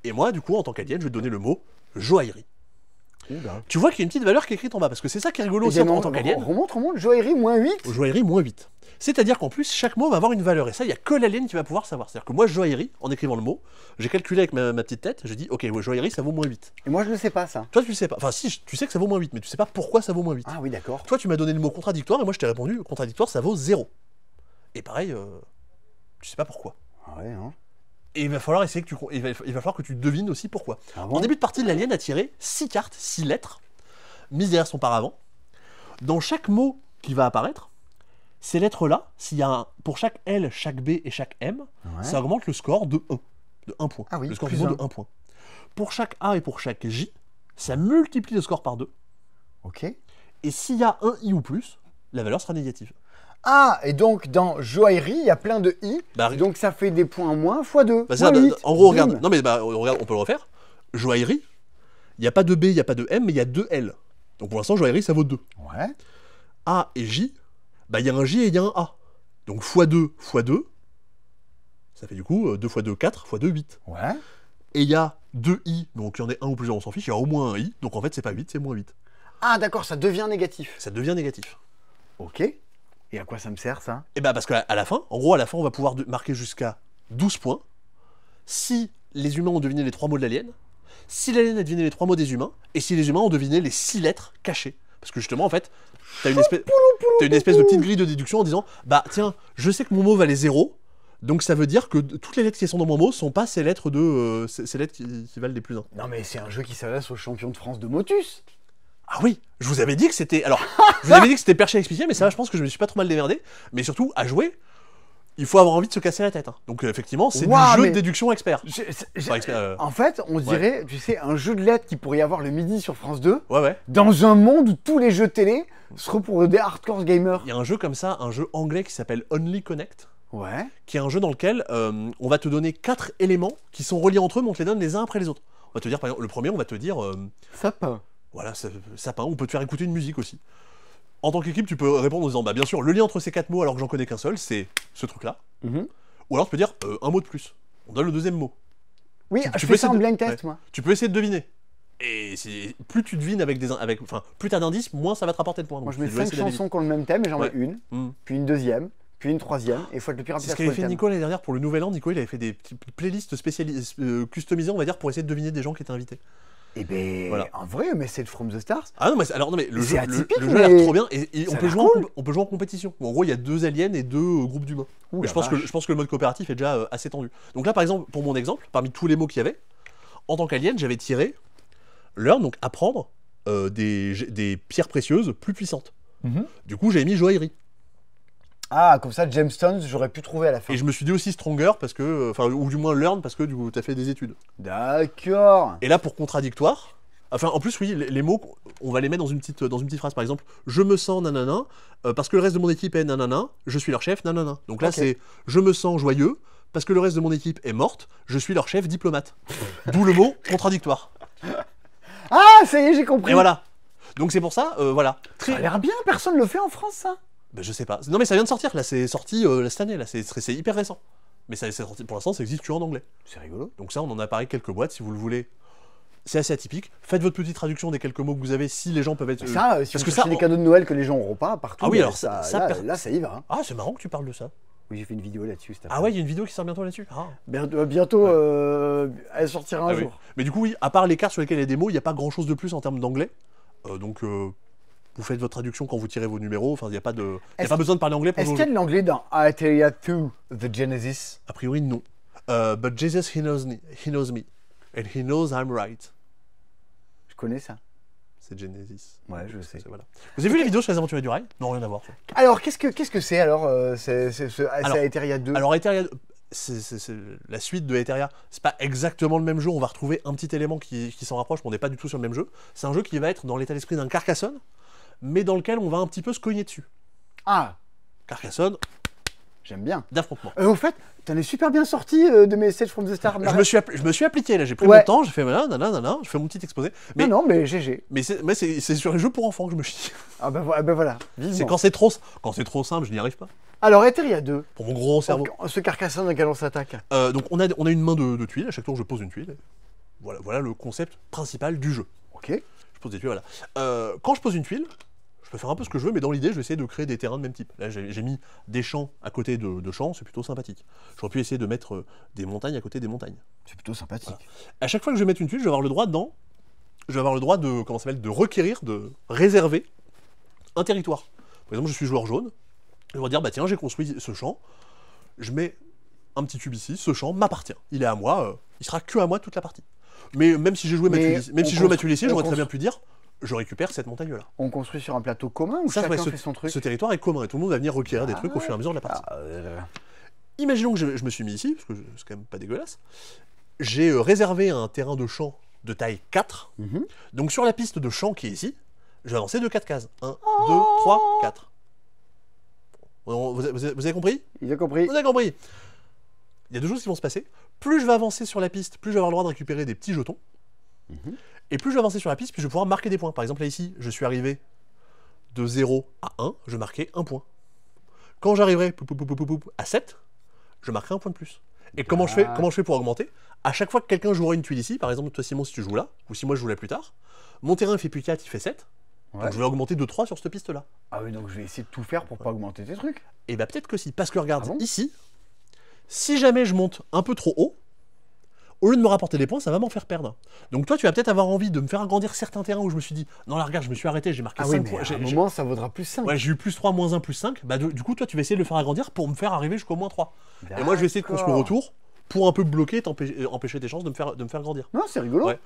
Et moi, du coup, en tant qu'alien, je vais te donner le mot joaillerie. Tu vois qu'il y a une petite valeur qui est écrite en bas, parce que c'est ça qui est rigolo aussi en tant qu'alien. Remonte, joaillerie, -8. Joaillerie, -8. C'est-à-dire qu'en plus, chaque mot va avoir une valeur, et ça, il n'y a que l'alien qui va pouvoir savoir. C'est-à-dire que moi, joaillerie, en écrivant le mot, j'ai calculé avec ma petite tête, je dis, ok, ouais, joaillerie, ça vaut -8. Et moi, je ne sais pas ça. Toi, tu le sais pas. Enfin, si, tu sais que ça vaut -8, mais tu sais pas pourquoi ça vaut -8. Ah oui, d'accord. Toi, tu m'as donné le mot contradictoire, et moi, je t'ai répondu, contradictoire, ça vaut 0. Et pareil, tu sais pas pourquoi. Ah ouais, hein. Et il va falloir essayer que il va falloir que tu devines aussi pourquoi. Ah bon. En début de partie, l'alien a tiré 6 cartes, 6 lettres, mises derrière son paravent. Dans chaque mot qui va apparaître, ces lettres-là, s'il y a pour chaque L, chaque B et chaque M, ça augmente le score de 1. De 1 point. Ah oui, le score du mot de 1 point. Pour chaque A et pour chaque J, ça multiplie le score par 2. Ok. Et s'il y a un I ou plus, la valeur sera négative. Ah, et donc dans joaillerie, il y a plein de I, donc ça fait des points moins x 2. Bah, en gros, regarde, non mais regarde, on peut le refaire. Joaillerie, il n'y a pas de B, il n'y a pas de M, mais il y a 2 L. Donc pour l'instant, joaillerie, ça vaut 2. Ouais. A et J, bah il y a un J et il y a un A. Donc x2, x2, ça fait du coup 2 x 2, 4, x 2, 8. Ouais. Et il y a 2 I, donc il y en a un ou plusieurs, on s'en fiche, il y a au moins un I, donc en fait c'est pas 8, c'est -8. Ah d'accord, ça devient négatif. Ça devient négatif. Ok. Et à quoi ça me sert ça? Et bah parce qu'à la fin, en gros à la fin on va pouvoir marquer jusqu'à 12 points si les humains ont deviné les 3 mots de l'alien, si l'alien a deviné les 3 mots des humains, et si les humains ont deviné les 6 lettres cachées. Parce que justement en fait, t'as une espèce de petite grille de déduction en disant bah tiens, je sais que mon mot valait 0, donc ça veut dire que toutes les lettres qui sont dans mon mot sont pas ces lettres ces lettres qui valent des plus 1. Non mais c'est un jeu qui s'adresse aux champions de France de Motus. Ah oui, je vous avais dit que c'était... Alors, je vous avais dit que c'était perché à expliquer, mais ça, je pense que je me suis pas trop mal démerdé. Mais surtout, à jouer, il faut avoir envie de se casser la tête. Hein. Donc effectivement, c'est du jeu de déduction expert. En fait, on dirait, tu sais, un jeu de lettres qui pourrait y avoir le midi sur France 2, dans un monde où tous les jeux télé seront pour des hardcore gamers. Il y a un jeu comme ça, un jeu anglais qui s'appelle Only Connect. Ouais. Qui est un jeu dans lequel on va te donner 4 éléments qui sont reliés entre eux, mais on te les donne les uns après les autres. On va te dire, par exemple, le premier, on va te dire... sapin. Voilà, sapin, on peut te faire écouter une musique aussi. En tant qu'équipe, tu peux répondre en disant, bah bien sûr, le lien entre ces 4 mots, alors que j'en connais qu'un seul, c'est ce truc-là. Ou alors tu peux dire, un mot de plus. On donne le deuxième mot. Oui, je fais ça en blind test, moi. Tu peux essayer de deviner. Et plus tu devines plus t'as d'indices, moins ça va te rapporter de points. Moi, je mets 5 chansons qui ont le même thème, et j'en mets une, puis une deuxième, puis une troisième, et il faut être le plus rapide. C'est ce qu'avait fait Nico l'année dernière pour le Nouvel An. Nico, il avait fait des petites playlists customisées, on va dire, pour essayer de deviner des gens qui étaient invités. Eh ben, en vrai, mais c'est le From the Stars. Ah non, mais le jeu a l'air trop bien et on peut jouer en compétition. En gros, il y a 2 aliens et 2 groupes d'humains. Je pense que le mode coopératif est déjà assez tendu. Donc là, par exemple, pour mon exemple, parmi tous les mots qu'il y avait, en tant qu'alien, j'avais tiré learn, donc apprendre des pierres précieuses plus puissantes. Du coup, j'avais mis joaillerie. Ah, comme ça, Gemstones, j'aurais pu trouver à la fin. Et je me suis dit aussi stronger, parce que, ou du moins learn, parce que du coup, t'as fait des études. D'accord. Et là, pour contradictoire, en plus, oui, les mots, on va les mettre dans une petite phrase. Par exemple, je me sens nanana, parce que le reste de mon équipe est nanana, je suis leur chef, nanana. Donc là, c'est je me sens joyeux, parce que le reste de mon équipe est morte, je suis leur chef diplomate. D'où le mot contradictoire. Ah, ça y est, j'ai compris. Et voilà. Donc c'est pour ça, voilà. Ça a l'air bien, personne le fait en France, ça. Ben, je sais pas. Non mais ça vient de sortir, là, c'est sorti cette année, là, c'est hyper récent. Mais ça, sorti, pour l'instant, ça existe que en anglais. C'est rigolo. Donc ça, on en a parlé quelques boîtes, si vous le voulez. c'est assez atypique. Faites votre petite traduction des quelques mots que vous avez, si les gens peuvent être... Ça, si vous cherchez des cadeaux de Noël que les gens n'auront pas, partout, ah oui, alors là, ça y va. Hein. Ah, c'est marrant que tu parles de ça. Oui, j'ai fait une vidéo là-dessus. Ah ouais, il y a une vidéo qui sort bientôt là-dessus. Ah. Bientôt, elle sortira un jour. Oui. Mais du coup, oui, à part les cartes sur lesquelles il y a des mots, il n'y a pas grand-chose de plus en termes d'anglais. Donc, vous faites votre traduction quand vous tirez vos numéros. Enfin, il n'y a pas besoin de parler anglais pour Est-ce qu'il y a de l'anglais dans Aetheria 2, The Genesis? A priori, non. But Jesus, he knows me. And he knows I'm right. Je connais ça. C'est Genesis. Ouais, je sais. Voilà. Vous avez vu les vidéos sur les aventuriers du rail? Non, rien à voir. Ça. Alors, qu'est-ce que c'est alors, c'est Aetheria 2? Alors, Aetheria 2, c'est la suite de Aetheria. C'est pas exactement le même jeu. On va retrouver un petit élément qui s'en rapproche, mais on n'est pas du tout sur le même jeu. C'est un jeu qui va être dans l'état d'esprit d'un Carcassonne, mais dans lequel on va un petit peu se cogner dessus. Ah, Carcassonne. J'aime bien. D'affrontement. Au fait, t'en es super bien sorti de Message from the Star. Je me suis appliqué là, j'ai pris mon temps, j'ai fait je fais mon petit exposé. Mais, non, mais GG. Mais c'est sur les jeux pour enfants que je me chie. Ah ben voilà. C'est quand c'est trop simple, je n'y arrive pas. Alors, Aetheria 2. Pour mon gros cerveau. Ce Carcassonne auquel on s'attaque. Donc on a une main de tuiles, à chaque tour je pose une tuile. Voilà le concept principal du jeu. Ok. Je pose des tuiles, voilà. Quand je pose une tuile, je peux faire un peu ce que je veux, mais dans l'idée, je vais essayer de créer des terrains de même type. Là, j'ai mis des champs à côté de champs, c'est plutôt sympathique. J'aurais pu essayer de mettre des montagnes à côté des montagnes. C'est plutôt sympathique. Voilà. À chaque fois que je vais mettre une tuile, je vais avoir le droit de requérir, de réserver un territoire. Par exemple, je suis joueur jaune, je vais dire, bah tiens, j'ai construit ce champ, je mets un petit tube ici, ce champ m'appartient. Il est à moi, il sera que à moi toute la partie. Mais même si j'ai joué ma tuile ici, j'aurais très bien pu dire, je récupère cette montagne-là. On construit sur un plateau commun ou chacun fait son truc? Ce territoire est commun et tout le monde va venir requérir des trucs au fur et à mesure de la partie. Imaginons que je me suis mis ici, parce que c'est quand même pas dégueulasse. J'ai réservé un terrain de champ de taille 4. Donc sur la piste de champ qui est ici, je vais avancer de 4 cases. 1, 2, 3, 4. Vous avez compris? Il a compris. Vous avez compris. Il y a deux choses qui vont se passer. Plus je vais avancer sur la piste, plus je vais avoir le droit de récupérer des petits jetons. Et plus je vais avancer sur la piste, plus je vais pouvoir marquer des points. Par exemple, là ici, je suis arrivé de 0 à 1, je marquais 1 point. Quand j'arriverai à 7, je marquerai un point de plus. Et comment je fais pour augmenter? À chaque fois que quelqu'un jouera une tuile ici, par exemple, toi Simon, si tu joues là, ou si moi je joue là plus tard, mon terrain fait plus 4, il fait 7. Ouais. Donc je vais augmenter de 3 sur cette piste-là. Ah oui, donc je vais essayer de tout faire pour pas augmenter tes trucs. Et bah peut-être que si. Parce que regarde, ici, si jamais je monte un peu trop haut, au lieu de me rapporter des points, ça va m'en faire perdre. Donc toi, tu vas peut-être avoir envie de me faire agrandir certains terrains où je me suis dit, non là regarde, je me suis arrêté, j'ai marqué 5 points. À un moment, ça vaudra plus 5. Ouais, j'ai eu plus 3, moins 1, plus 5. Bah du coup, toi, tu vas essayer de le faire agrandir pour me faire arriver jusqu'au moins 3. Et moi, je vais essayer de construire autour pour un peu bloquer et empêcher tes chances de me faire grandir. Non, c'est rigolo. Ouais.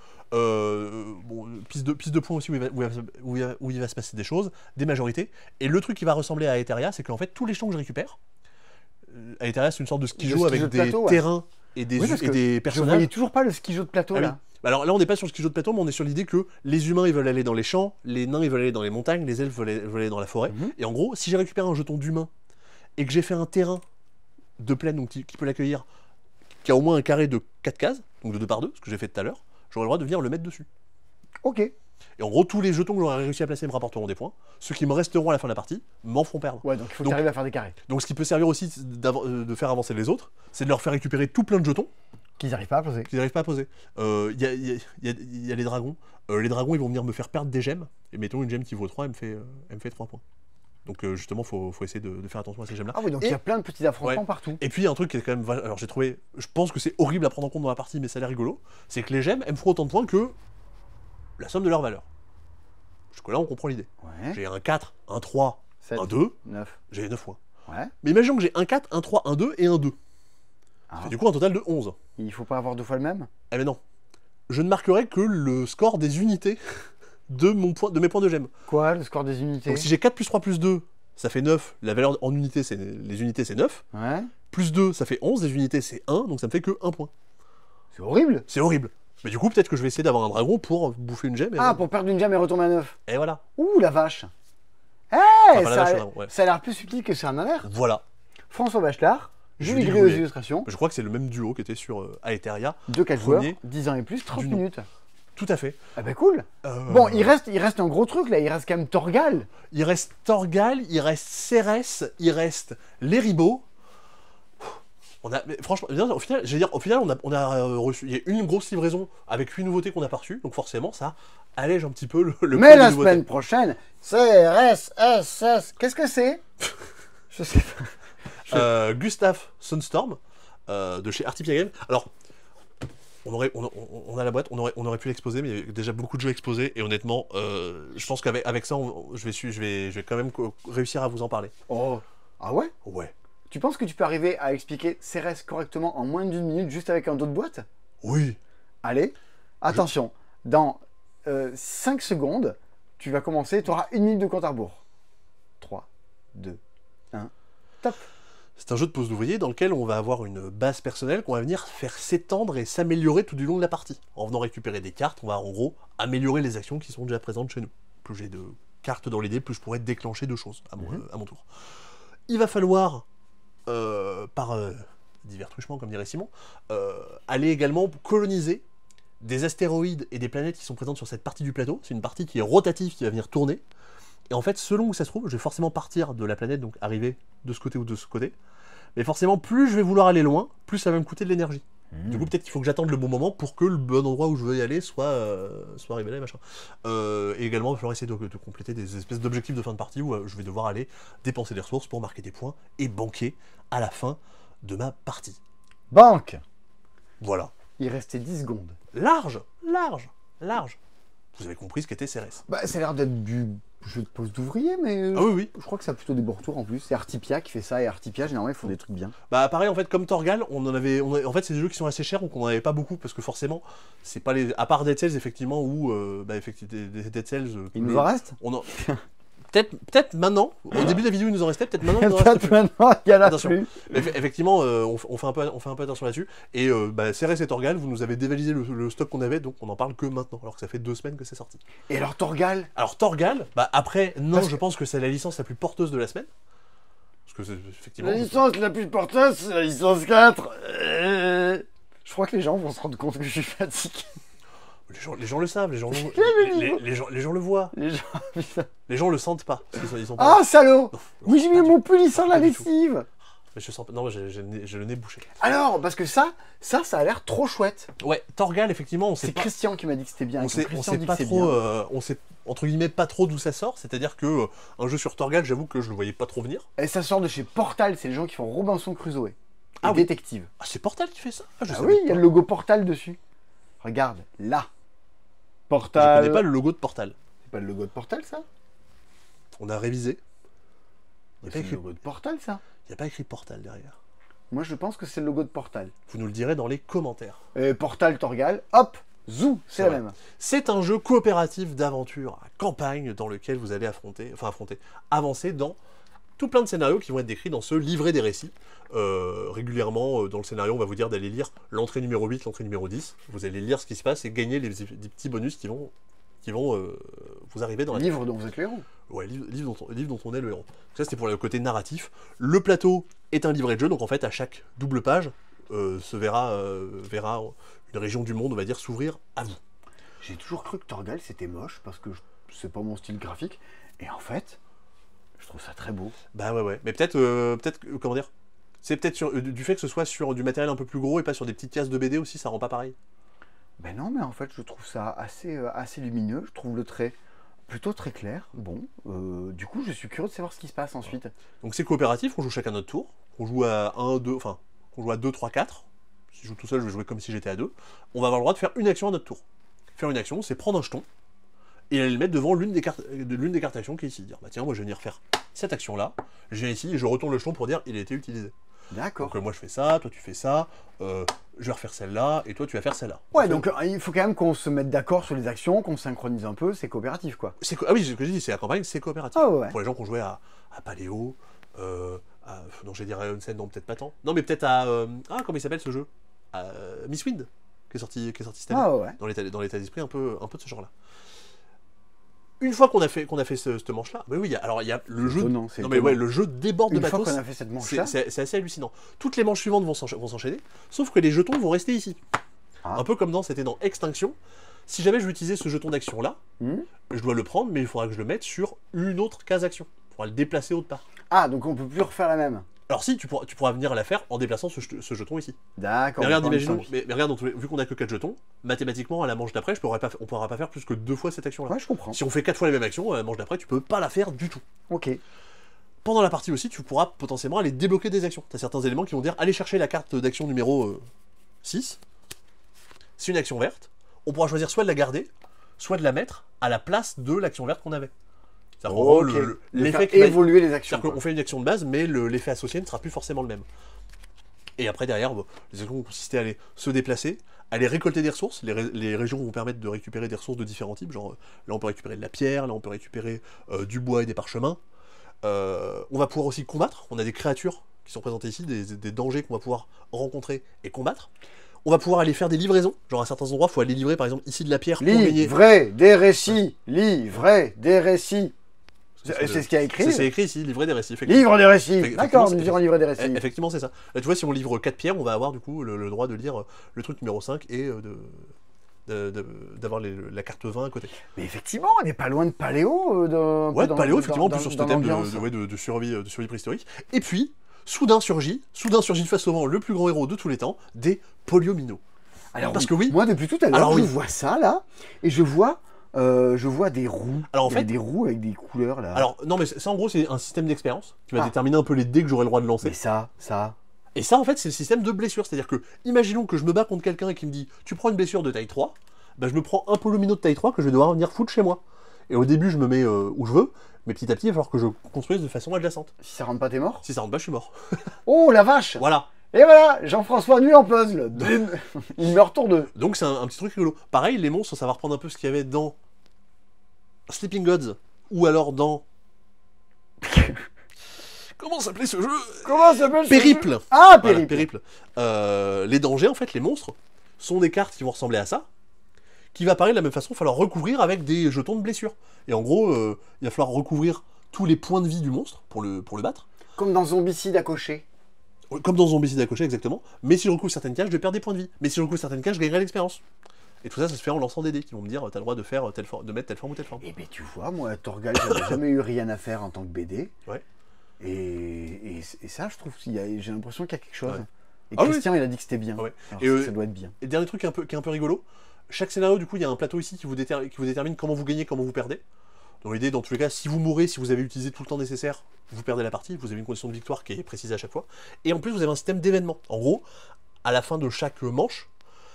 Piste de points aussi où il va se passer des choses, des majorités. Et le truc qui va ressembler à Aetheria, c'est qu'en fait, tous les champs que je récupère, Aetheria, c'est une sorte de ski-jeu avec des terrains et des personnages. Je voyais toujours pas le ski-jeu de plateau là. Oui. Alors là, on n'est pas sur le ski-jeu de plateau, mais on est sur l'idée que les humains, ils veulent aller dans les champs, les nains, ils veulent aller dans les montagnes, les elfes veulent aller dans la forêt. Et en gros, si j'ai récupéré un jeton d'humain et que j'ai fait un terrain de plaine donc, qui peut l'accueillir, qui a au moins un carré de 4 cases, donc de 2 par 2, ce que j'ai fait tout à l'heure, j'aurai le droit de venir le mettre dessus. Ok. Et en gros, tous les jetons que j'aurai réussi à placer me rapporteront des points. Ceux qui me resteront à la fin de la partie m'en feront perdre. Ouais, donc il faut que tu arrives à faire des carrés. Donc ce qui peut servir aussi de faire avancer les autres, c'est de leur faire récupérer tout plein de jetons. Qu'ils n'arrivent pas à poser. Qu'ils n'arrivent pas à poser. Il y a les dragons. Les dragons, ils vont venir me faire perdre des gemmes. Et mettons une gemme qui vaut 3, elle me fait 3 points. Donc justement, faut essayer de faire attention à ces gemmes-là. Ah oui, donc il y a plein de petits affrontements partout. Et puis il y a un truc qui est quand même... Alors j'ai trouvé... Je pense que c'est horrible à prendre en compte dans la partie, mais ça a l'air rigolo. C'est que les gemmes, elles me feront autant de points que la somme de leur valeur. Jusque-là, on comprend l'idée. Ouais. J'ai un 4, un 3, 7, un 2, 9. J'ai 9 points. Ouais. Mais imaginons que j'ai un 4, un 3, un 2 et un 2. Ça fait du coup un total de 11. Il faut pas avoir 2 fois le même? Eh ben non. Je ne marquerai que le score des unités de mes points de gemme. Quoi, le score des unités? Donc si j'ai 4 plus 3 plus 2, ça fait 9. La valeur en unités, les unités, c'est 9. Ouais. Plus 2, ça fait 11. Les unités, c'est 1. Donc ça me fait que 1 point. C'est horrible. C'est horrible. Mais du coup, peut-être que je vais essayer d'avoir un dragon pour bouffer une gemme. Pour perdre une gemme et retomber à 9. Et voilà. Ouh, la vache. Ça a l'air plus subtil que ça en a l'air. Voilà. François Bachelard, Julie Gris aux illustrations. Je crois que c'est le même duo qui était sur Aetheria. 2-4 joueurs, 10 ans et plus, 30 minutes. Tout à fait. Ah bah cool. Bon, il reste un gros truc là, il reste quand même Torgal. Il reste Torgal, il reste Cérès, il reste les ribots. Mais franchement, au final, je veux dire, on a reçu. Il y a une grosse livraison avec 8 nouveautés qu'on a pas reçues, donc forcément, ça allège un petit peu le Mais la semaine prochaine, CRSSS, qu'est-ce que c'est? Je sais pas. Gustave Sunstorm, de chez Artipia Games. Alors, on a la boîte, on aurait pu l'exposer, mais il y a déjà beaucoup de jeux exposés, et honnêtement, je pense qu'avec ça, je vais quand même réussir à vous en parler. Oh, ah ouais? Ouais. Tu penses que tu peux arriver à expliquer CRS correctement en moins d'une minute juste avec un dos de boîte? Oui. Allez, attention, dans 5 secondes, tu vas commencer, tu auras 1 minute de compte à rebours. 3, 2, 1, top. C'est un jeu de pose d'ouvrier dans lequel on va avoir une base personnelle qu'on va venir faire s'étendre et s'améliorer tout du long de la partie. En venant récupérer des cartes, on va en gros améliorer les actions qui sont déjà présentes chez nous. Plus j'ai de cartes dans les dés, plus je pourrais déclencher de choses à mon tour. Il va falloir, par divers truchements comme dirait Simon, aller également coloniser des astéroïdes et des planètes qui sont présentes sur cette partie du plateau. C'est une partie qui est rotative, qui va venir tourner. Et en fait, selon où ça se trouve, je vais forcément partir de la planète, donc arriver de ce côté ou de ce côté. Mais forcément, plus je vais vouloir aller loin, plus ça va me coûter de l'énergie. Du coup, peut-être qu'il faut que j'attende le bon moment pour que le bon endroit où je veux y aller soit arrivé là, machin. Et également, il va falloir essayer de compléter des espèces d'objectifs de fin de partie où je vais devoir aller dépenser des ressources pour marquer des points et banquer à la fin de ma partie. Banque. Voilà. Il restait 10 secondes. Large. Vous avez compris ce qu'était CRS. Bah, ça a l'air d'être du jeu de pose d'ouvrier, mais ah oui. Je crois que ça a plutôt des bons retours en plus. C'est Artipia qui fait ça, et Artipia, généralement, ils font des trucs bien. Bah, pareil, en fait, comme Torgal, en fait, c'est des jeux qui sont assez chers, donc on n'en avait pas beaucoup, parce que forcément, c'est pas les. À part Dead Cells, effectivement, où. Effectivement, Dead Cells. Il nous en reste Peut-être maintenant, au début de la vidéo il nous en restait, peut-être maintenant il nous en reste plus. Maintenant, il y a la attention. Effectivement, on fait un peu attention là-dessus. Et CRS et Torgal, vous nous avez dévalisé le stock qu'on avait, donc on en parle que maintenant, alors que ça fait 2 semaines que c'est sorti. Et alors Torgal? Alors Torgal, après, non, je pense que c'est la licence la plus porteuse de la semaine. Parce que c'est effectivement... La licence la plus porteuse, c'est la licence 4. Je crois que les gens vont se rendre compte que je suis fatigué. Les gens le savent, les gens le voient. Les gens le sentent pas. Ils sont pas... Ah, salaud! Oui, j'ai mis mon pull sur la lessive. Mais je sens pas... Non, j'ai le nez bouché. Alors, parce que ça a l'air trop chouette. Ouais, Torgal, effectivement, on sait pas... C'est Christian qui m'a dit que c'était bien. On sait pas trop... on sait, entre guillemets, pas trop d'où ça sort. C'est-à-dire que un jeu sur Torgal, j'avoue que je le voyais pas trop venir. Et ça sort de chez Portal, c'est les gens qui font Robinson Crusoe. Ah, détective. Ah, c'est Portal qui fait ça? Oui, il y a le logo Portal dessus. Regarde, là. Portal. Je connais pas le logo de Portal. C'est pas le logo de Portal, ça? On a révisé. C'est le logo de Portal, ça? Il n'y a pas écrit Portal derrière. Moi, je pense que c'est le logo de Portal. Vous nous le direz dans les commentaires. Portal, Torgal, hop, zou, c'est la même. C'est un jeu coopératif d'aventure à campagne dans lequel vous allez avancer dans tout plein de scénarios qui vont être décrits dans ce livret des récits. Régulièrement, dans le scénario, on va vous dire d'aller lire l'entrée numéro 8, l'entrée numéro 10. Vous allez lire ce qui se passe et gagner des petits bonus qui vont vous arriver dans la livre dont vous êtes le héros. Ouais, livre dont on est le héros. Ça, c'était pour le côté narratif. Le plateau est un livret de jeu, donc en fait, à chaque double page, verra une région du monde, on va dire, s'ouvrir à vous. J'ai toujours cru que Torgal, c'était moche, parce que c'est pas mon style graphique. Et en fait, je trouve ça très beau. Bah ouais. Mais peut-être, comment dire, c'est peut-être du fait que ce soit sur du matériel un peu plus gros et pas sur des petites cases de BD aussi, ça rend pas pareil. Ben non, mais en fait, je trouve ça assez lumineux. Je trouve le trait plutôt très clair. Bon, du coup, je suis curieux de savoir ce qui se passe ensuite. Donc c'est coopératif, on joue chacun notre tour. On joue à 1, 2, enfin, on joue à 2, 3, 4. Si je joue tout seul, je vais jouer comme si j'étais à 2. On va avoir le droit de faire une action à notre tour. Faire une action, c'est prendre un jeton et aller le mettre devant l'une des cartes actions qui est ici. Dire, bah tiens, moi je vais venir faire cette action-là. Je viens ici et je retourne le jeton pour dire il a été utilisé. D'accord. Donc moi je fais ça, toi tu fais ça, je vais refaire celle-là, et toi tu vas faire celle-là. Ouais, donc il faut quand même qu'on se mette d'accord sur les actions, qu'on synchronise un peu, c'est coopératif quoi. Ah oui, c'est ce que j'ai dit, c'est la campagne, c'est coopératif. Ah ouais. Pour les gens qui ont joué à Paléo, non j'ai dit Rayon-Sen, non peut-être pas tant. Non mais peut-être à... comment il s'appelle ce jeu, Miss Wind, qui est sorti cette année. Ah ouais. Dans l'état d'esprit un peu de ce genre-là. Une fois qu'on a fait cette manche-là, mais oui, alors il y a le jeu. Le jeu déborde de matos. Une fois qu'on a fait cette manche-là, c'est assez hallucinant. Toutes les manches suivantes vont s'enchaîner, sauf que les jetons vont rester ici. Un peu comme c'était dans Extinction. Si jamais je veux utiliser ce jeton d'action-là, je dois le prendre, mais il faudra que je le mette sur une autre case action. Il faudra le déplacer autre part. Ah, donc on peut plus refaire la même. Alors si, tu pourras venir la faire en déplaçant ce jeton ici. D'accord. Mais regarde, imaginons, mais regarde, vu qu'on a que 4 jetons, mathématiquement, à la manche d'après, on pourra pas faire plus que 2 fois cette action-là. Ouais, je comprends. Si on fait 4 fois la même action, à la manche d'après, tu peux pas la faire du tout. Ok. Pendant la partie aussi, tu pourras potentiellement aller débloquer des actions. Tu as certains éléments qui vont dire, allez chercher la carte d'action numéro 6. C'est une action verte. On pourra choisir soit de la garder, soit de la mettre à la place de l'action verte qu'on avait. C'est-à-dire l'effet qui évoluer les actions. C'est-à-dire qu'on fait une action de base, mais l'effet associé ne sera plus forcément le même. Et après, derrière, les actions vont consister à aller se déplacer, aller récolter des ressources. Les régions vont permettre de récupérer des ressources de différents types. Genre, là, on peut récupérer de la pierre, là, on peut récupérer du bois et des parchemins. On va pouvoir aussi combattre. On a des créatures qui sont présentées ici, des dangers qu'on va pouvoir rencontrer et combattre. On va pouvoir aller faire des livraisons. Genre, à certains endroits, il faut aller livrer, par exemple, ici de la pierre pour gagner. Livrer des récits. Livrer des récits. C'est ce qu'il y a écrit. C'est écrit ici, livrer des récits. Livre des récits. D'accord, nous dirons livrer des récits. Effectivement, c'est ça. Là, tu vois, si on livre 4 pierres, on va avoir du coup le droit de lire le truc numéro 5 et d'avoir la carte 20 à côté. Mais effectivement, on n'est pas loin de Paléo. Ouais, de Paléo, effectivement, plus sur ce thème de survie préhistorique. Et puis, soudain surgit face au vent le plus grand héros de tous les temps, des Poliomino. Alors, parce que oui, moi depuis tout à l'heure, je vois ça là, et je vois des roues. Alors en fait, des roues avec des couleurs là. Alors non, mais ça en gros, c'est un système d'expérience qui va déterminer un peu les dés que j'aurai le droit de lancer. Mais ça. Et ça, en fait, c'est le système de blessure. C'est-à-dire que, imaginons que je me bats contre quelqu'un et qui me dit « Tu prends une blessure de taille 3 », bah, je me prends un Poliomino de taille 3 que je vais devoir venir foutre chez moi. Et au début, je me mets où je veux, mais petit à petit, il va falloir que je construise de façon adjacente. Si ça rentre pas, t'es mort? Si ça rentre pas, je suis mort. Oh la vache! Voilà. Et voilà, Jean-François nul en puzzle. Il meurt tour 2. Donc c'est un petit truc rigolo. Pareil, les monstres, ça va reprendre un peu ce qu'il y avait dans Sleeping Gods, ou alors dans... Comment s'appelait ce jeu? Périple. Ah, Périple. Les dangers, en fait, les monstres, sont des cartes qui vont ressembler à ça, qui va pareil de la même façon, il va falloir recouvrir avec des jetons de blessure. Et en gros, il va falloir recouvrir tous les points de vie du monstre pour le battre. Comme dans Zombicide à cocher. Comme dans Zombicide à cocher, exactement. Mais si je recouvre certaines cases, je vais perdre des points de vie. Mais si je recouvre certaines cases, je gagnerai l'expérience. Et tout ça, ça se fait en lançant des dés qui vont me dire, t'as le droit de faire de mettre telle forme ou telle forme. Et bien tu vois, moi, à Torgal, j'avais jamais eu rien à faire en tant que BD. Ouais. Et ça, je trouve, j'ai l'impression qu'il y a quelque chose. Ouais. Et Christian, il a dit que c'était bien. Ouais. Alors, ça doit être bien. Et dernier truc qui est un peu rigolo, chaque scénario, du coup, il y a un plateau ici qui vous détermine comment vous gagnez, comment vous perdez. Donc l'idée, dans tous les cas, si vous mourrez, si vous avez utilisé tout le temps nécessaire, vous perdez la partie, vous avez une condition de victoire qui est précisée à chaque fois. Et en plus, vous avez un système d'événements. En gros, à la fin de chaque manche,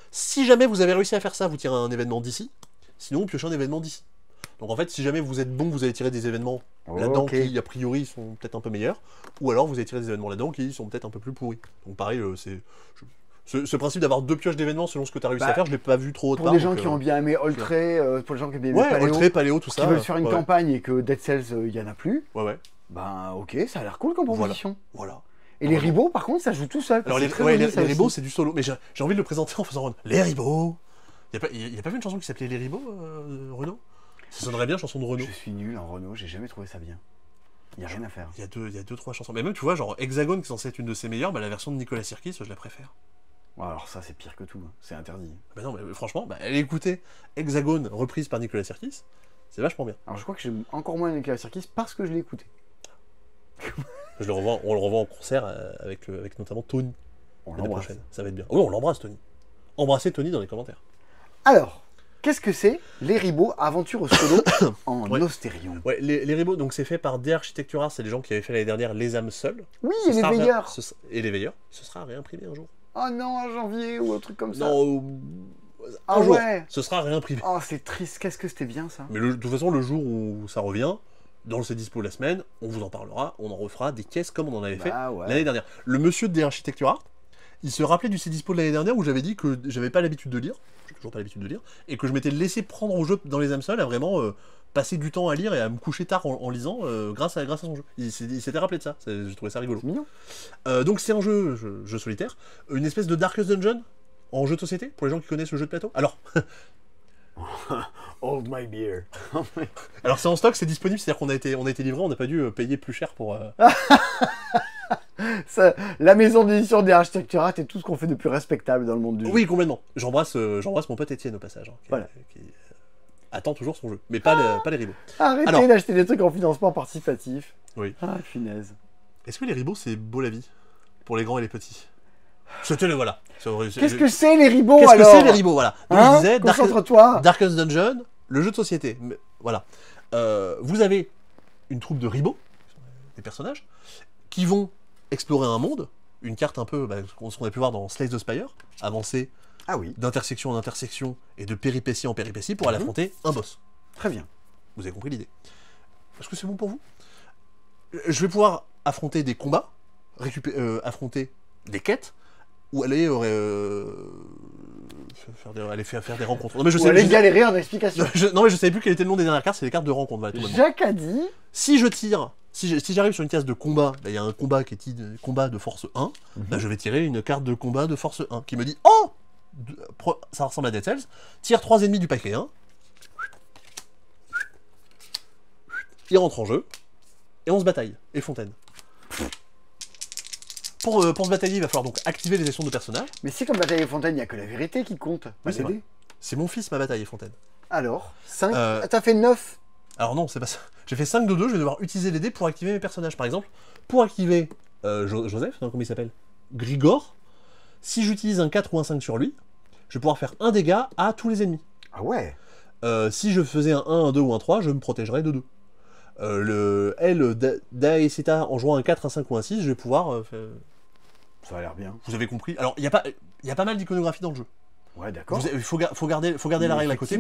si jamais vous avez réussi à faire ça, vous tirez un événement d'ici, sinon vous piochez un événement d'ici. Donc en fait, si jamais vous êtes bon, vous allez tirer des événements là-dedans qui, a priori, sont peut-être un peu meilleurs, ou alors vous allez tirer des événements là-dedans qui sont peut-être un peu plus pourris. Donc pareil, ce principe d'avoir 2 pioches d'événements selon ce que tu as réussi à faire, je l'ai pas vu trop autre part. Pour les gens qui ont bien aimé Oltré, pour les gens qui ont bien aimé Paléo, tout ça. Qui veulent faire une campagne et que Dead Cells, il y en a plus. Ouais. Ben ok, ça a l'air cool comme proposition. Voilà. Et les ribots, par contre, ça joue tout seul. Alors les ribots, c'est du solo. Mais j'ai envie de le présenter en faisant les ribots. Il n'y a pas vu une chanson qui s'appelait Les ribots, Renaud? Ça sonnerait bien, chanson de Renaud. Je suis nul en Renaud, j'ai jamais trouvé ça bien. Il n'y a rien à faire. Il y a deux, trois chansons. Mais même, tu vois, genre Hexagone, qui est censée être une de ses meilleures, bah, la version de Nicolas Sirkis, je la préfère. Ouais, alors ça, c'est pire que tout. C'est interdit. Bah non, mais franchement, allez écouter Hexagone, reprise par Nicolas Sirkis. C'est vachement bien. Alors je crois que j'aime encore moins Nicolas Sirkis parce que je l'ai écouté. On le revoit en concert avec notamment Tony. On l'embrasse. Ça va être bien. Oui, on l'embrasse, Tony. Embrassez Tony dans les commentaires. Alors, qu'est-ce que c'est les ribots aventure solo en Ostérion? Ouais, les ribots, donc c'est fait par The Architecture, c'est les gens qui avaient fait l'année dernière Les âmes seules. Oui, et les veilleurs. Et les veilleurs. Ce sera réimprimé un jour. Oh non, en janvier ou un truc comme ça. Non, un jour. Ouais. Ce sera réimprimé. Oh, c'est triste. Qu'est-ce que c'était bien ça. Mais de toute façon, le jour où ça revient, dans le C'est Dispo la semaine, on vous en parlera, on en refera des caisses comme on en avait fait l'année dernière. Le monsieur de The Architecture Art, il se rappelait du C'est Dispo de l'année dernière où j'avais dit que j'avais pas l'habitude de lire, j'ai toujours pas l'habitude de lire, et que je m'étais laissé prendre au jeu dans les âmes seules à vraiment passer du temps à lire et à me coucher tard en lisant grâce à son jeu. Il s'était rappelé de ça, j'ai trouvé ça rigolo. Mignon. Donc c'est un jeu solitaire, une espèce de Darkest Dungeon en jeu de société, pour les gens qui connaissent le jeu de plateau. Alors... Hold my beer. Alors c'est en stock, c'est disponible, c'est-à-dire qu'on a été livré, on n'a pas dû payer plus cher pour... Ça, la maison d'édition des Architecture Art est tout ce qu'on fait de plus respectable dans le monde du jeu. Oui, complètement. J'embrasse mon pote Étienne au passage, qui attend toujours son jeu, mais pas les ribots. Arrêtez d'acheter des trucs en financement participatif. Oui. Ah, finesse. Est-ce que les ribots, c'est beau la vie? Pour les grands et les petits. C'était voilà. Qu'est-ce que c'est les ribots alors? Qu'est-ce que c'est les ribots? Voilà. Donc je disais concentre-toi. Darkest Dungeon, le jeu de société. Voilà. Vous avez une troupe de ribots, des personnages, qui vont explorer un monde, une carte un peu, ce qu'on a pu voir dans Slay the Spire, avancer d'intersection en intersection et de péripétie en péripétie pour aller affronter un boss. Très bien. Vous avez compris l'idée. Est-ce que c'est bon pour vous? Je vais pouvoir affronter des combats, affronter des quêtes, ou aller faire des rencontres. Non mais je sais, aller galérer en explication. Non mais je savais plus quel était le nom des dernières cartes, c'est des cartes de rencontre. Voilà, Jacques a dit... Si je tire, si j'arrive sur une case de combat, il y a un combat qui est combat de force 1, je vais tirer une carte de combat de force 1 qui me dit « Oh !» Ça ressemble à Dead Cells. Tire 3 ennemis du paquet 1. Il rentre en jeu. Et on se bataille. Et fontaine. Pour se batailler, il va falloir donc activer les actions de personnages. Mais si comme bataille et fontaine, il n'y a que la vérité qui compte. Oui, c'est mon fils, ma bataille et fontaine. Alors 5 T'as fait 9. Alors non, c'est pas ça. J'ai fait 5 de 2, je vais devoir utiliser les dés pour activer mes personnages. Par exemple, pour activer Joseph, non, comment il s'appelle? Grigor. Si j'utilise un 4 ou un 5 sur lui, je vais pouvoir faire un dégât à tous les ennemis. Ah ouais. Si je faisais un 1, un 2 ou un 3, je me protégerais de 2. Daeseta, en jouant un 4, un 5 ou un 6, je vais pouvoir... Ça a l'air bien. Vous avez compris. Alors, il y a pas mal d'iconographie dans le jeu. Ouais, d'accord. Il faut garder la règle à côté.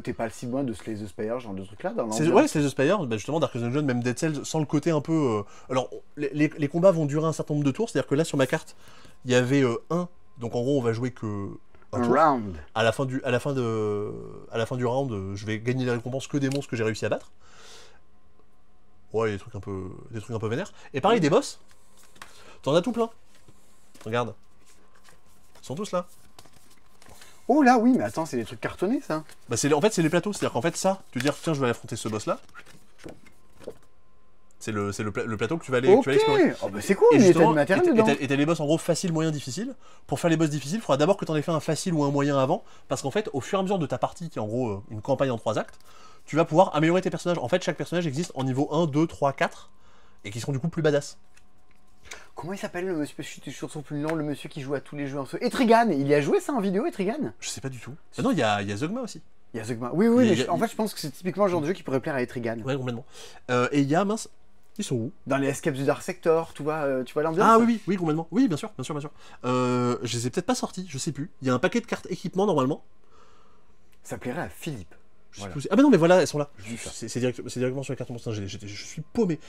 T'es pas si loin de Slay the Spire, genre de trucs là dans ouais, Slay the Spire, justement, Darkest Dungeon, même Dead Cells, sans le côté un peu... Alors, les combats vont durer un certain nombre de tours, c'est-à-dire que là, sur ma carte, il y avait un, donc en gros, on va jouer que... Un round. À la fin du round, je vais gagner les récompenses que des monstres que j'ai réussi à battre. Ouais, des trucs un peu vénères. Et pareil, des boss, t'en as tout plein. Regarde. Ils sont tous là. Oh là, oui, mais attends, c'est des trucs cartonnés, ça. En fait, c'est les plateaux. C'est-à-dire qu'en fait, ça, tu dis, tiens, je vais aller affronter ce boss-là. C'est le plateau que tu vas aller explorer. Oh, bah c'est cool, il y a du matériel dedans. Et t'as les boss en gros facile, moyen, difficile. Pour faire les boss difficiles, il faudra d'abord que t'en aies fait un facile ou un moyen avant. Parce qu'en fait, au fur et à mesure de ta partie, qui est en gros une campagne en 3 actes, tu vas pouvoir améliorer tes personnages. En fait, chaque personnage existe en niveau 1, 2, 3, 4. Et qui seront du coup plus badass. Comment il s'appelle le monsieur? Je suis sur son plus nom, le monsieur qui joue à tous les jeux en ce. Etrigan, il y a joué ça en vidéo, Etrigan? Je sais pas du tout. Ah non, il y a Zogma aussi. Il y a Zogma. Oui, mais en fait, je pense que c'est typiquement le genre de jeu qui pourrait plaire à Etrigan. Ouais, complètement. Et il y a, mince, ils sont où? Dans les Escapes du Dark Sector, tu vois l'ambiance? Ah oui, complètement. Oui, bien sûr. Je les ai peut-être pas sortis, je sais plus. Il y a un paquet de cartes équipement normalement. Ça plairait à Philippe. Voilà. Ah bah non, mais voilà, elles sont là. C'est directement sur les cartes monstres. Je suis paumé.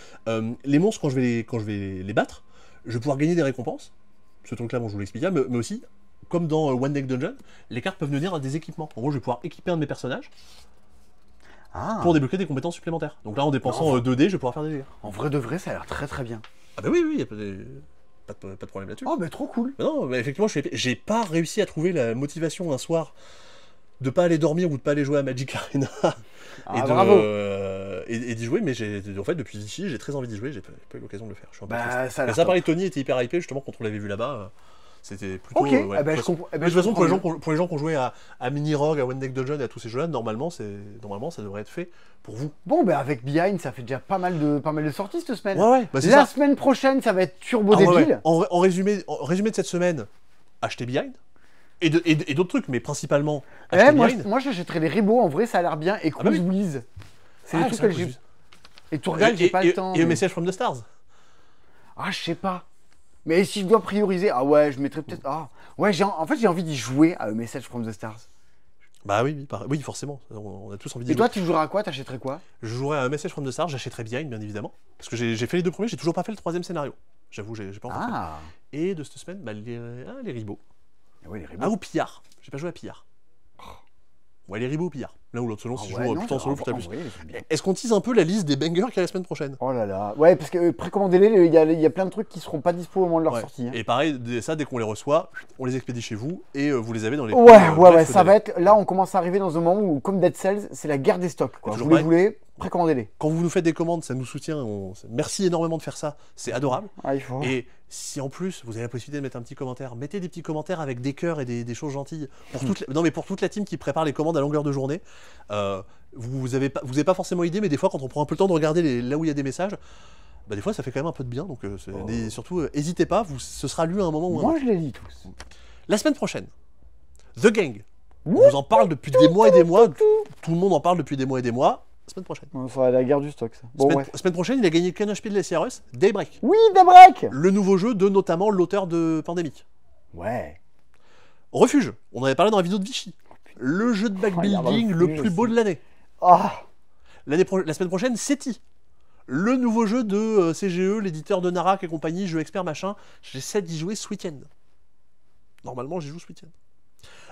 Les monstres, quand je vais les battre, je vais pouvoir gagner des récompenses. Ce truc-là, bon, je vous l'explique, mais aussi, comme dans One Deck Dungeon, les cartes peuvent devenir des équipements. En gros, je vais pouvoir équiper un de mes personnages pour débloquer des compétences supplémentaires. Donc là, en dépensant 2 dés, je vais pouvoir faire des dégâts. En vrai de vrai, ça a l'air très très bien. Ah bah oui, il n'y a pas de problème là-dessus. Oh, mais trop cool. Mais non, mais effectivement, j'ai pas réussi à trouver la motivation un soir de pas aller dormir ou de pas aller jouer à Magic Arena et d'y jouer, mais en fait depuis ici j'ai très envie d'y jouer, j'ai pas eu l'occasion de le faire. Je suis un peu triste. Ça parlait, Tony était hyper hypé justement quand on l'avait vu là-bas. C'était plutôt. Ok, de toute façon pour les gens qui ont joué à Mini Rogue, à One Deck Dungeon et à tous ces jeux-là, normalement ça devrait être fait pour vous. Bon, avec Behind, ça fait déjà pas mal de sorties cette semaine. Ouais. La semaine prochaine, ça va être turbo débile. En résumé de cette semaine, achetez Behind. Et d'autres trucs, mais principalement. Moi j'achèterais les ribots, en vrai ça a l'air bien. Et Cruise Willis. C'est les trucs que j'ai. Et Tourgal, j'ai pas le temps. Et A Message from the Stars. Ah, je sais pas. Mais si je dois prioriser, je mettrais peut-être. En fait j'ai envie d'y jouer à A Message from the Stars. Bah oui, forcément. On a tous envie d'y jouer. Et toi, tu joueras à quoi? T'achèterais quoi? Je jouerais à A Message from the Stars, j'achèterais Behind, bien évidemment. Parce que j'ai fait les 2 premiers, j'ai toujours pas fait le 3e scénario. J'avoue, j'ai pas encore fait. Et de cette semaine, les ribots. Ouais, les ribots. Ah, ou Pillard. J'ai pas joué à Pillard. Ouais, les ribots ou Pillard. L'un ou l'autre, selon si je joue plutôt en solo, plutôt plus. Est-ce qu'on tease un peu la liste des bangers qu'il y a la semaine prochaine? Oh là là. Ouais, parce que précommandez-les, il y a plein de trucs qui seront pas dispo au moment de leur sortie. Et pareil, ça, dès qu'on les reçoit, on les expédie chez vous et vous les avez dans les. Ouais, ça va être. Là, on commence à arriver dans un moment où, comme Dead Cells, c'est la guerre des stocks. Vous les voulez, précommandez-les. Quand vous nous faites des commandes, ça nous soutient. Merci énormément de faire ça. C'est adorable. Il faut. Et si en plus vous avez la possibilité de mettre un petit commentaire, mettez des petits commentaires avec des cœurs et des choses gentilles pour toute la team qui prépare les commandes à longueur de journée. Vous avez pas forcément idée, mais des fois quand on prend un peu le temps de regarder là où il y a des messages, bah des fois ça fait quand même un peu de bien, donc surtout n'hésitez pas, ce sera lu à un moment ou un autre. Moi je les lis tous. La semaine prochaine, The Gang. On vous en parle depuis des mois et des mois, tout le monde en parle depuis des mois et des mois. Semaine prochaine. Ça sera la guerre du stock, ça. Bon, semaine prochaine, il a gagné Ken HP de la CRS, Daybreak. Oui, Daybreak. Le nouveau jeu de notamment l'auteur de Pandemic. Ouais. Refuge, on en avait parlé dans la vidéo de Vichy. Le jeu de backbuilding le plus beau de l'année. La semaine prochaine, SETI. Le nouveau jeu de CGE, l'éditeur de Narak et compagnie, jeu expert machin. J'essaie d'y jouer ce week-end. Normalement, j'y joue ce week-end.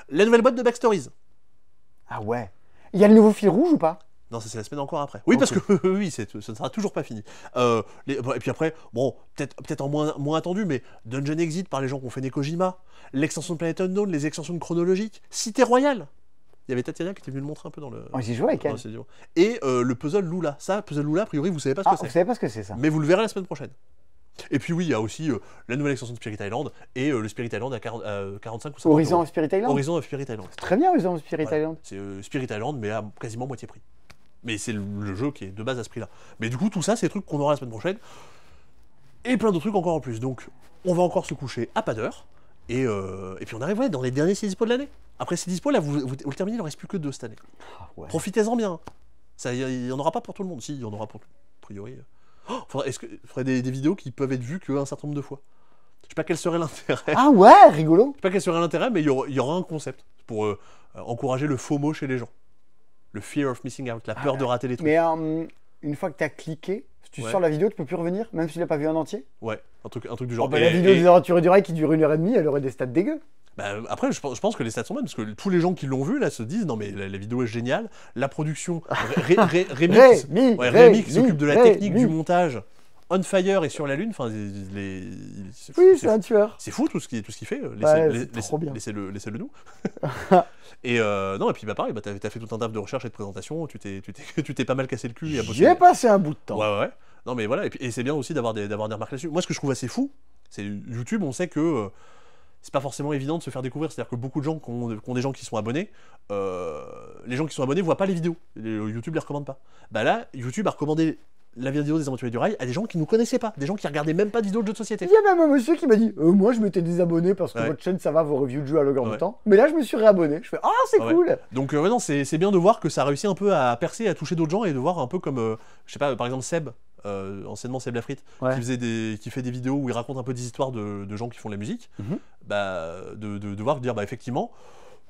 La nouvelle boîte de Backstories. Ah ouais. Il y a le nouveau fil rouge ou pas? Non, ça c'est la semaine encore après. Oui, parce que oui, ça ne sera toujours pas fini. Et puis après, bon, peut-être en moins attendu, mais Dungeon Exit par les gens qui ont fait Nekojima, l'extension de Planet Unknown, les extensions de chronologique, Cité Royale. Il y avait Tatiana qui était venue le montrer un peu dans le... J'y jouais avec elle. Et le puzzle Lula. Ça, puzzle Lula, a priori, vous savez pas ce que c'est. Vous savez pas ce que c'est, ça. Mais vous le verrez la semaine prochaine. Et puis oui, il y a aussi la nouvelle extension de Spirit Island et le Spirit Island à 45 ou 50 Horizon of Spirit Island. Horizon of Spirit Island. C'est très bien, Horizon of Spirit Island. C'est Spirit Island, mais à quasiment moitié prix. Mais c'est le jeu qui est de base à ce prix-là. Mais du coup, tout ça, c'est des trucs qu'on aura la semaine prochaine. Et plein d'autres trucs encore en plus. Donc, on va encore se coucher à pas d'heure. Et puis on arrive dans les derniers 6 dispos de l'année. Après ces dispos, là, vous le terminez, il ne en reste plus que 2 cette année. Profitez-en bien. Il n'y en aura pas pour tout le monde. Si, il y en aura pour... A priori... faudrait des vidéos qui peuvent être vues qu'un certain nombre de fois. Je sais pas quel serait l'intérêt. Ah ouais, rigolo. Je sais pas quel serait l'intérêt, mais il y aura un concept pour encourager le FOMO chez les gens. Le fear of missing out, la peur de rater les trucs. Mais une fois que tu as cliqué, si tu sors la vidéo, tu peux plus revenir, même si tu l'as pas vu en entier. Ouais, un truc du genre. La vidéo des aventuriers du rail qui dure 1h30, elle aurait des stats dégueux. Bah, après, je pense que les stats sont bonnes, parce que tous les gens qui l'ont vu, là, se disent, non mais la vidéo est géniale, la production, Rémi qui s'occupe de la technique du montage, on fire et sur la lune, enfin, c'est un tueur. C'est fou tout ce qu'il fait, laissez-le nous. Et non, et puis bah pareil, t'as fait tout un taf de recherche et de présentation, tu t'es pas mal cassé le cul. J'y ai passé un bout de temps. Ouais. Non mais voilà, et c'est bien aussi d'avoir des remarques là-dessus. Moi, ce que je trouve assez fou, c'est YouTube, on sait que c'est pas forcément évident de se faire découvrir, c'est-à-dire que beaucoup de gens qui ont des gens qui sont abonnés, les gens qui sont abonnés voient pas les vidéos, YouTube les recommande pas. Bah là, YouTube a recommandé la vidéo des aventuriers du rail à des gens qui nous connaissaient pas, des gens qui regardaient même pas de vidéos de jeux de société. Il y a même un monsieur qui m'a dit moi je m'étais désabonné parce que votre chaîne ça va, vos reviews de jeux à longueur de temps, mais là je me suis réabonné. Je fais c'est cool. Donc non, c'est bien de voir que ça a réussi un peu à percer, à toucher d'autres gens et de voir un peu comme je sais pas, par exemple Seb, anciennement Seb Lafrite, qui fait des vidéos où il raconte un peu des histoires de gens qui font de la musique, bah de voir dire effectivement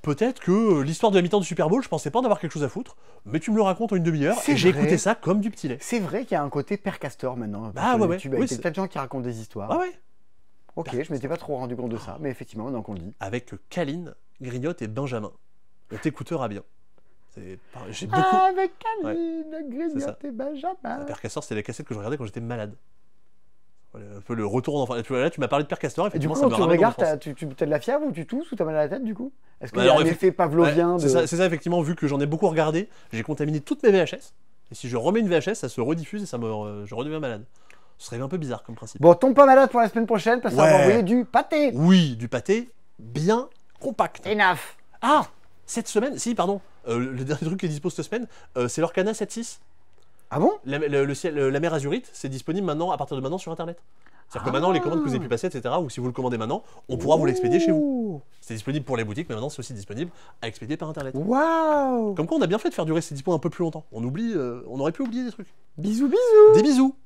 peut-être que l'histoire de la mi-temps du Super Bowl, je pensais pas en avoir quelque chose à foutre, mais tu me le racontes en une demi-heure et j'ai écouté ça comme du petit lait. C'est vrai qu'il y a un côté père castor maintenant. Ah ouais, YouTube, avec des tas de gens qui racontent des histoires. Ah ouais. Ok, je m'étais pas trop rendu compte de ça, mais effectivement, maintenant qu'on le dit. Avec Kaline, Grignotte et Benjamin. On t'écoutera bien. J'ai beaucoup... Avec Kaline, Grignotte et Benjamin. Père Castor, c'était la cassette que je regardais quand j'étais malade. Un peu le retour d'enfant. Là, tu m'as parlé de Père Castor. Et du coup, quand tu regardes, tu as de la fièvre ou tu tousses ou tu as mal à la tête du coup? Est-ce qu'il y a un effet pavlovien C'est ça, effectivement, vu que j'en ai beaucoup regardé, j'ai contaminé toutes mes VHS. Et si je remets une VHS, ça se rediffuse et je redeviens malade. Ce serait un peu bizarre comme principe. Bon, tombe pas malade pour la semaine prochaine parce qu'on va envoyer du pâté. Oui, du pâté bien compact. Enough. Ah, cette semaine, si, pardon. Le dernier truc qui est dispo cette semaine, c'est l'Orcana 7.6. Ah bon? La mer Azurite, c'est disponible maintenant, à partir de maintenant sur Internet. C'est-à-dire que maintenant, les commandes que vous avez pu passer, etc., ou si vous le commandez maintenant, on pourra vous l'expédier chez vous. C'est disponible pour les boutiques, mais maintenant c'est aussi disponible à expédier par Internet. Waouh! Comme quoi, on a bien fait de faire durer ces dispos un peu plus longtemps. On aurait pu oublier des trucs. Bisous, bisous! Des bisous!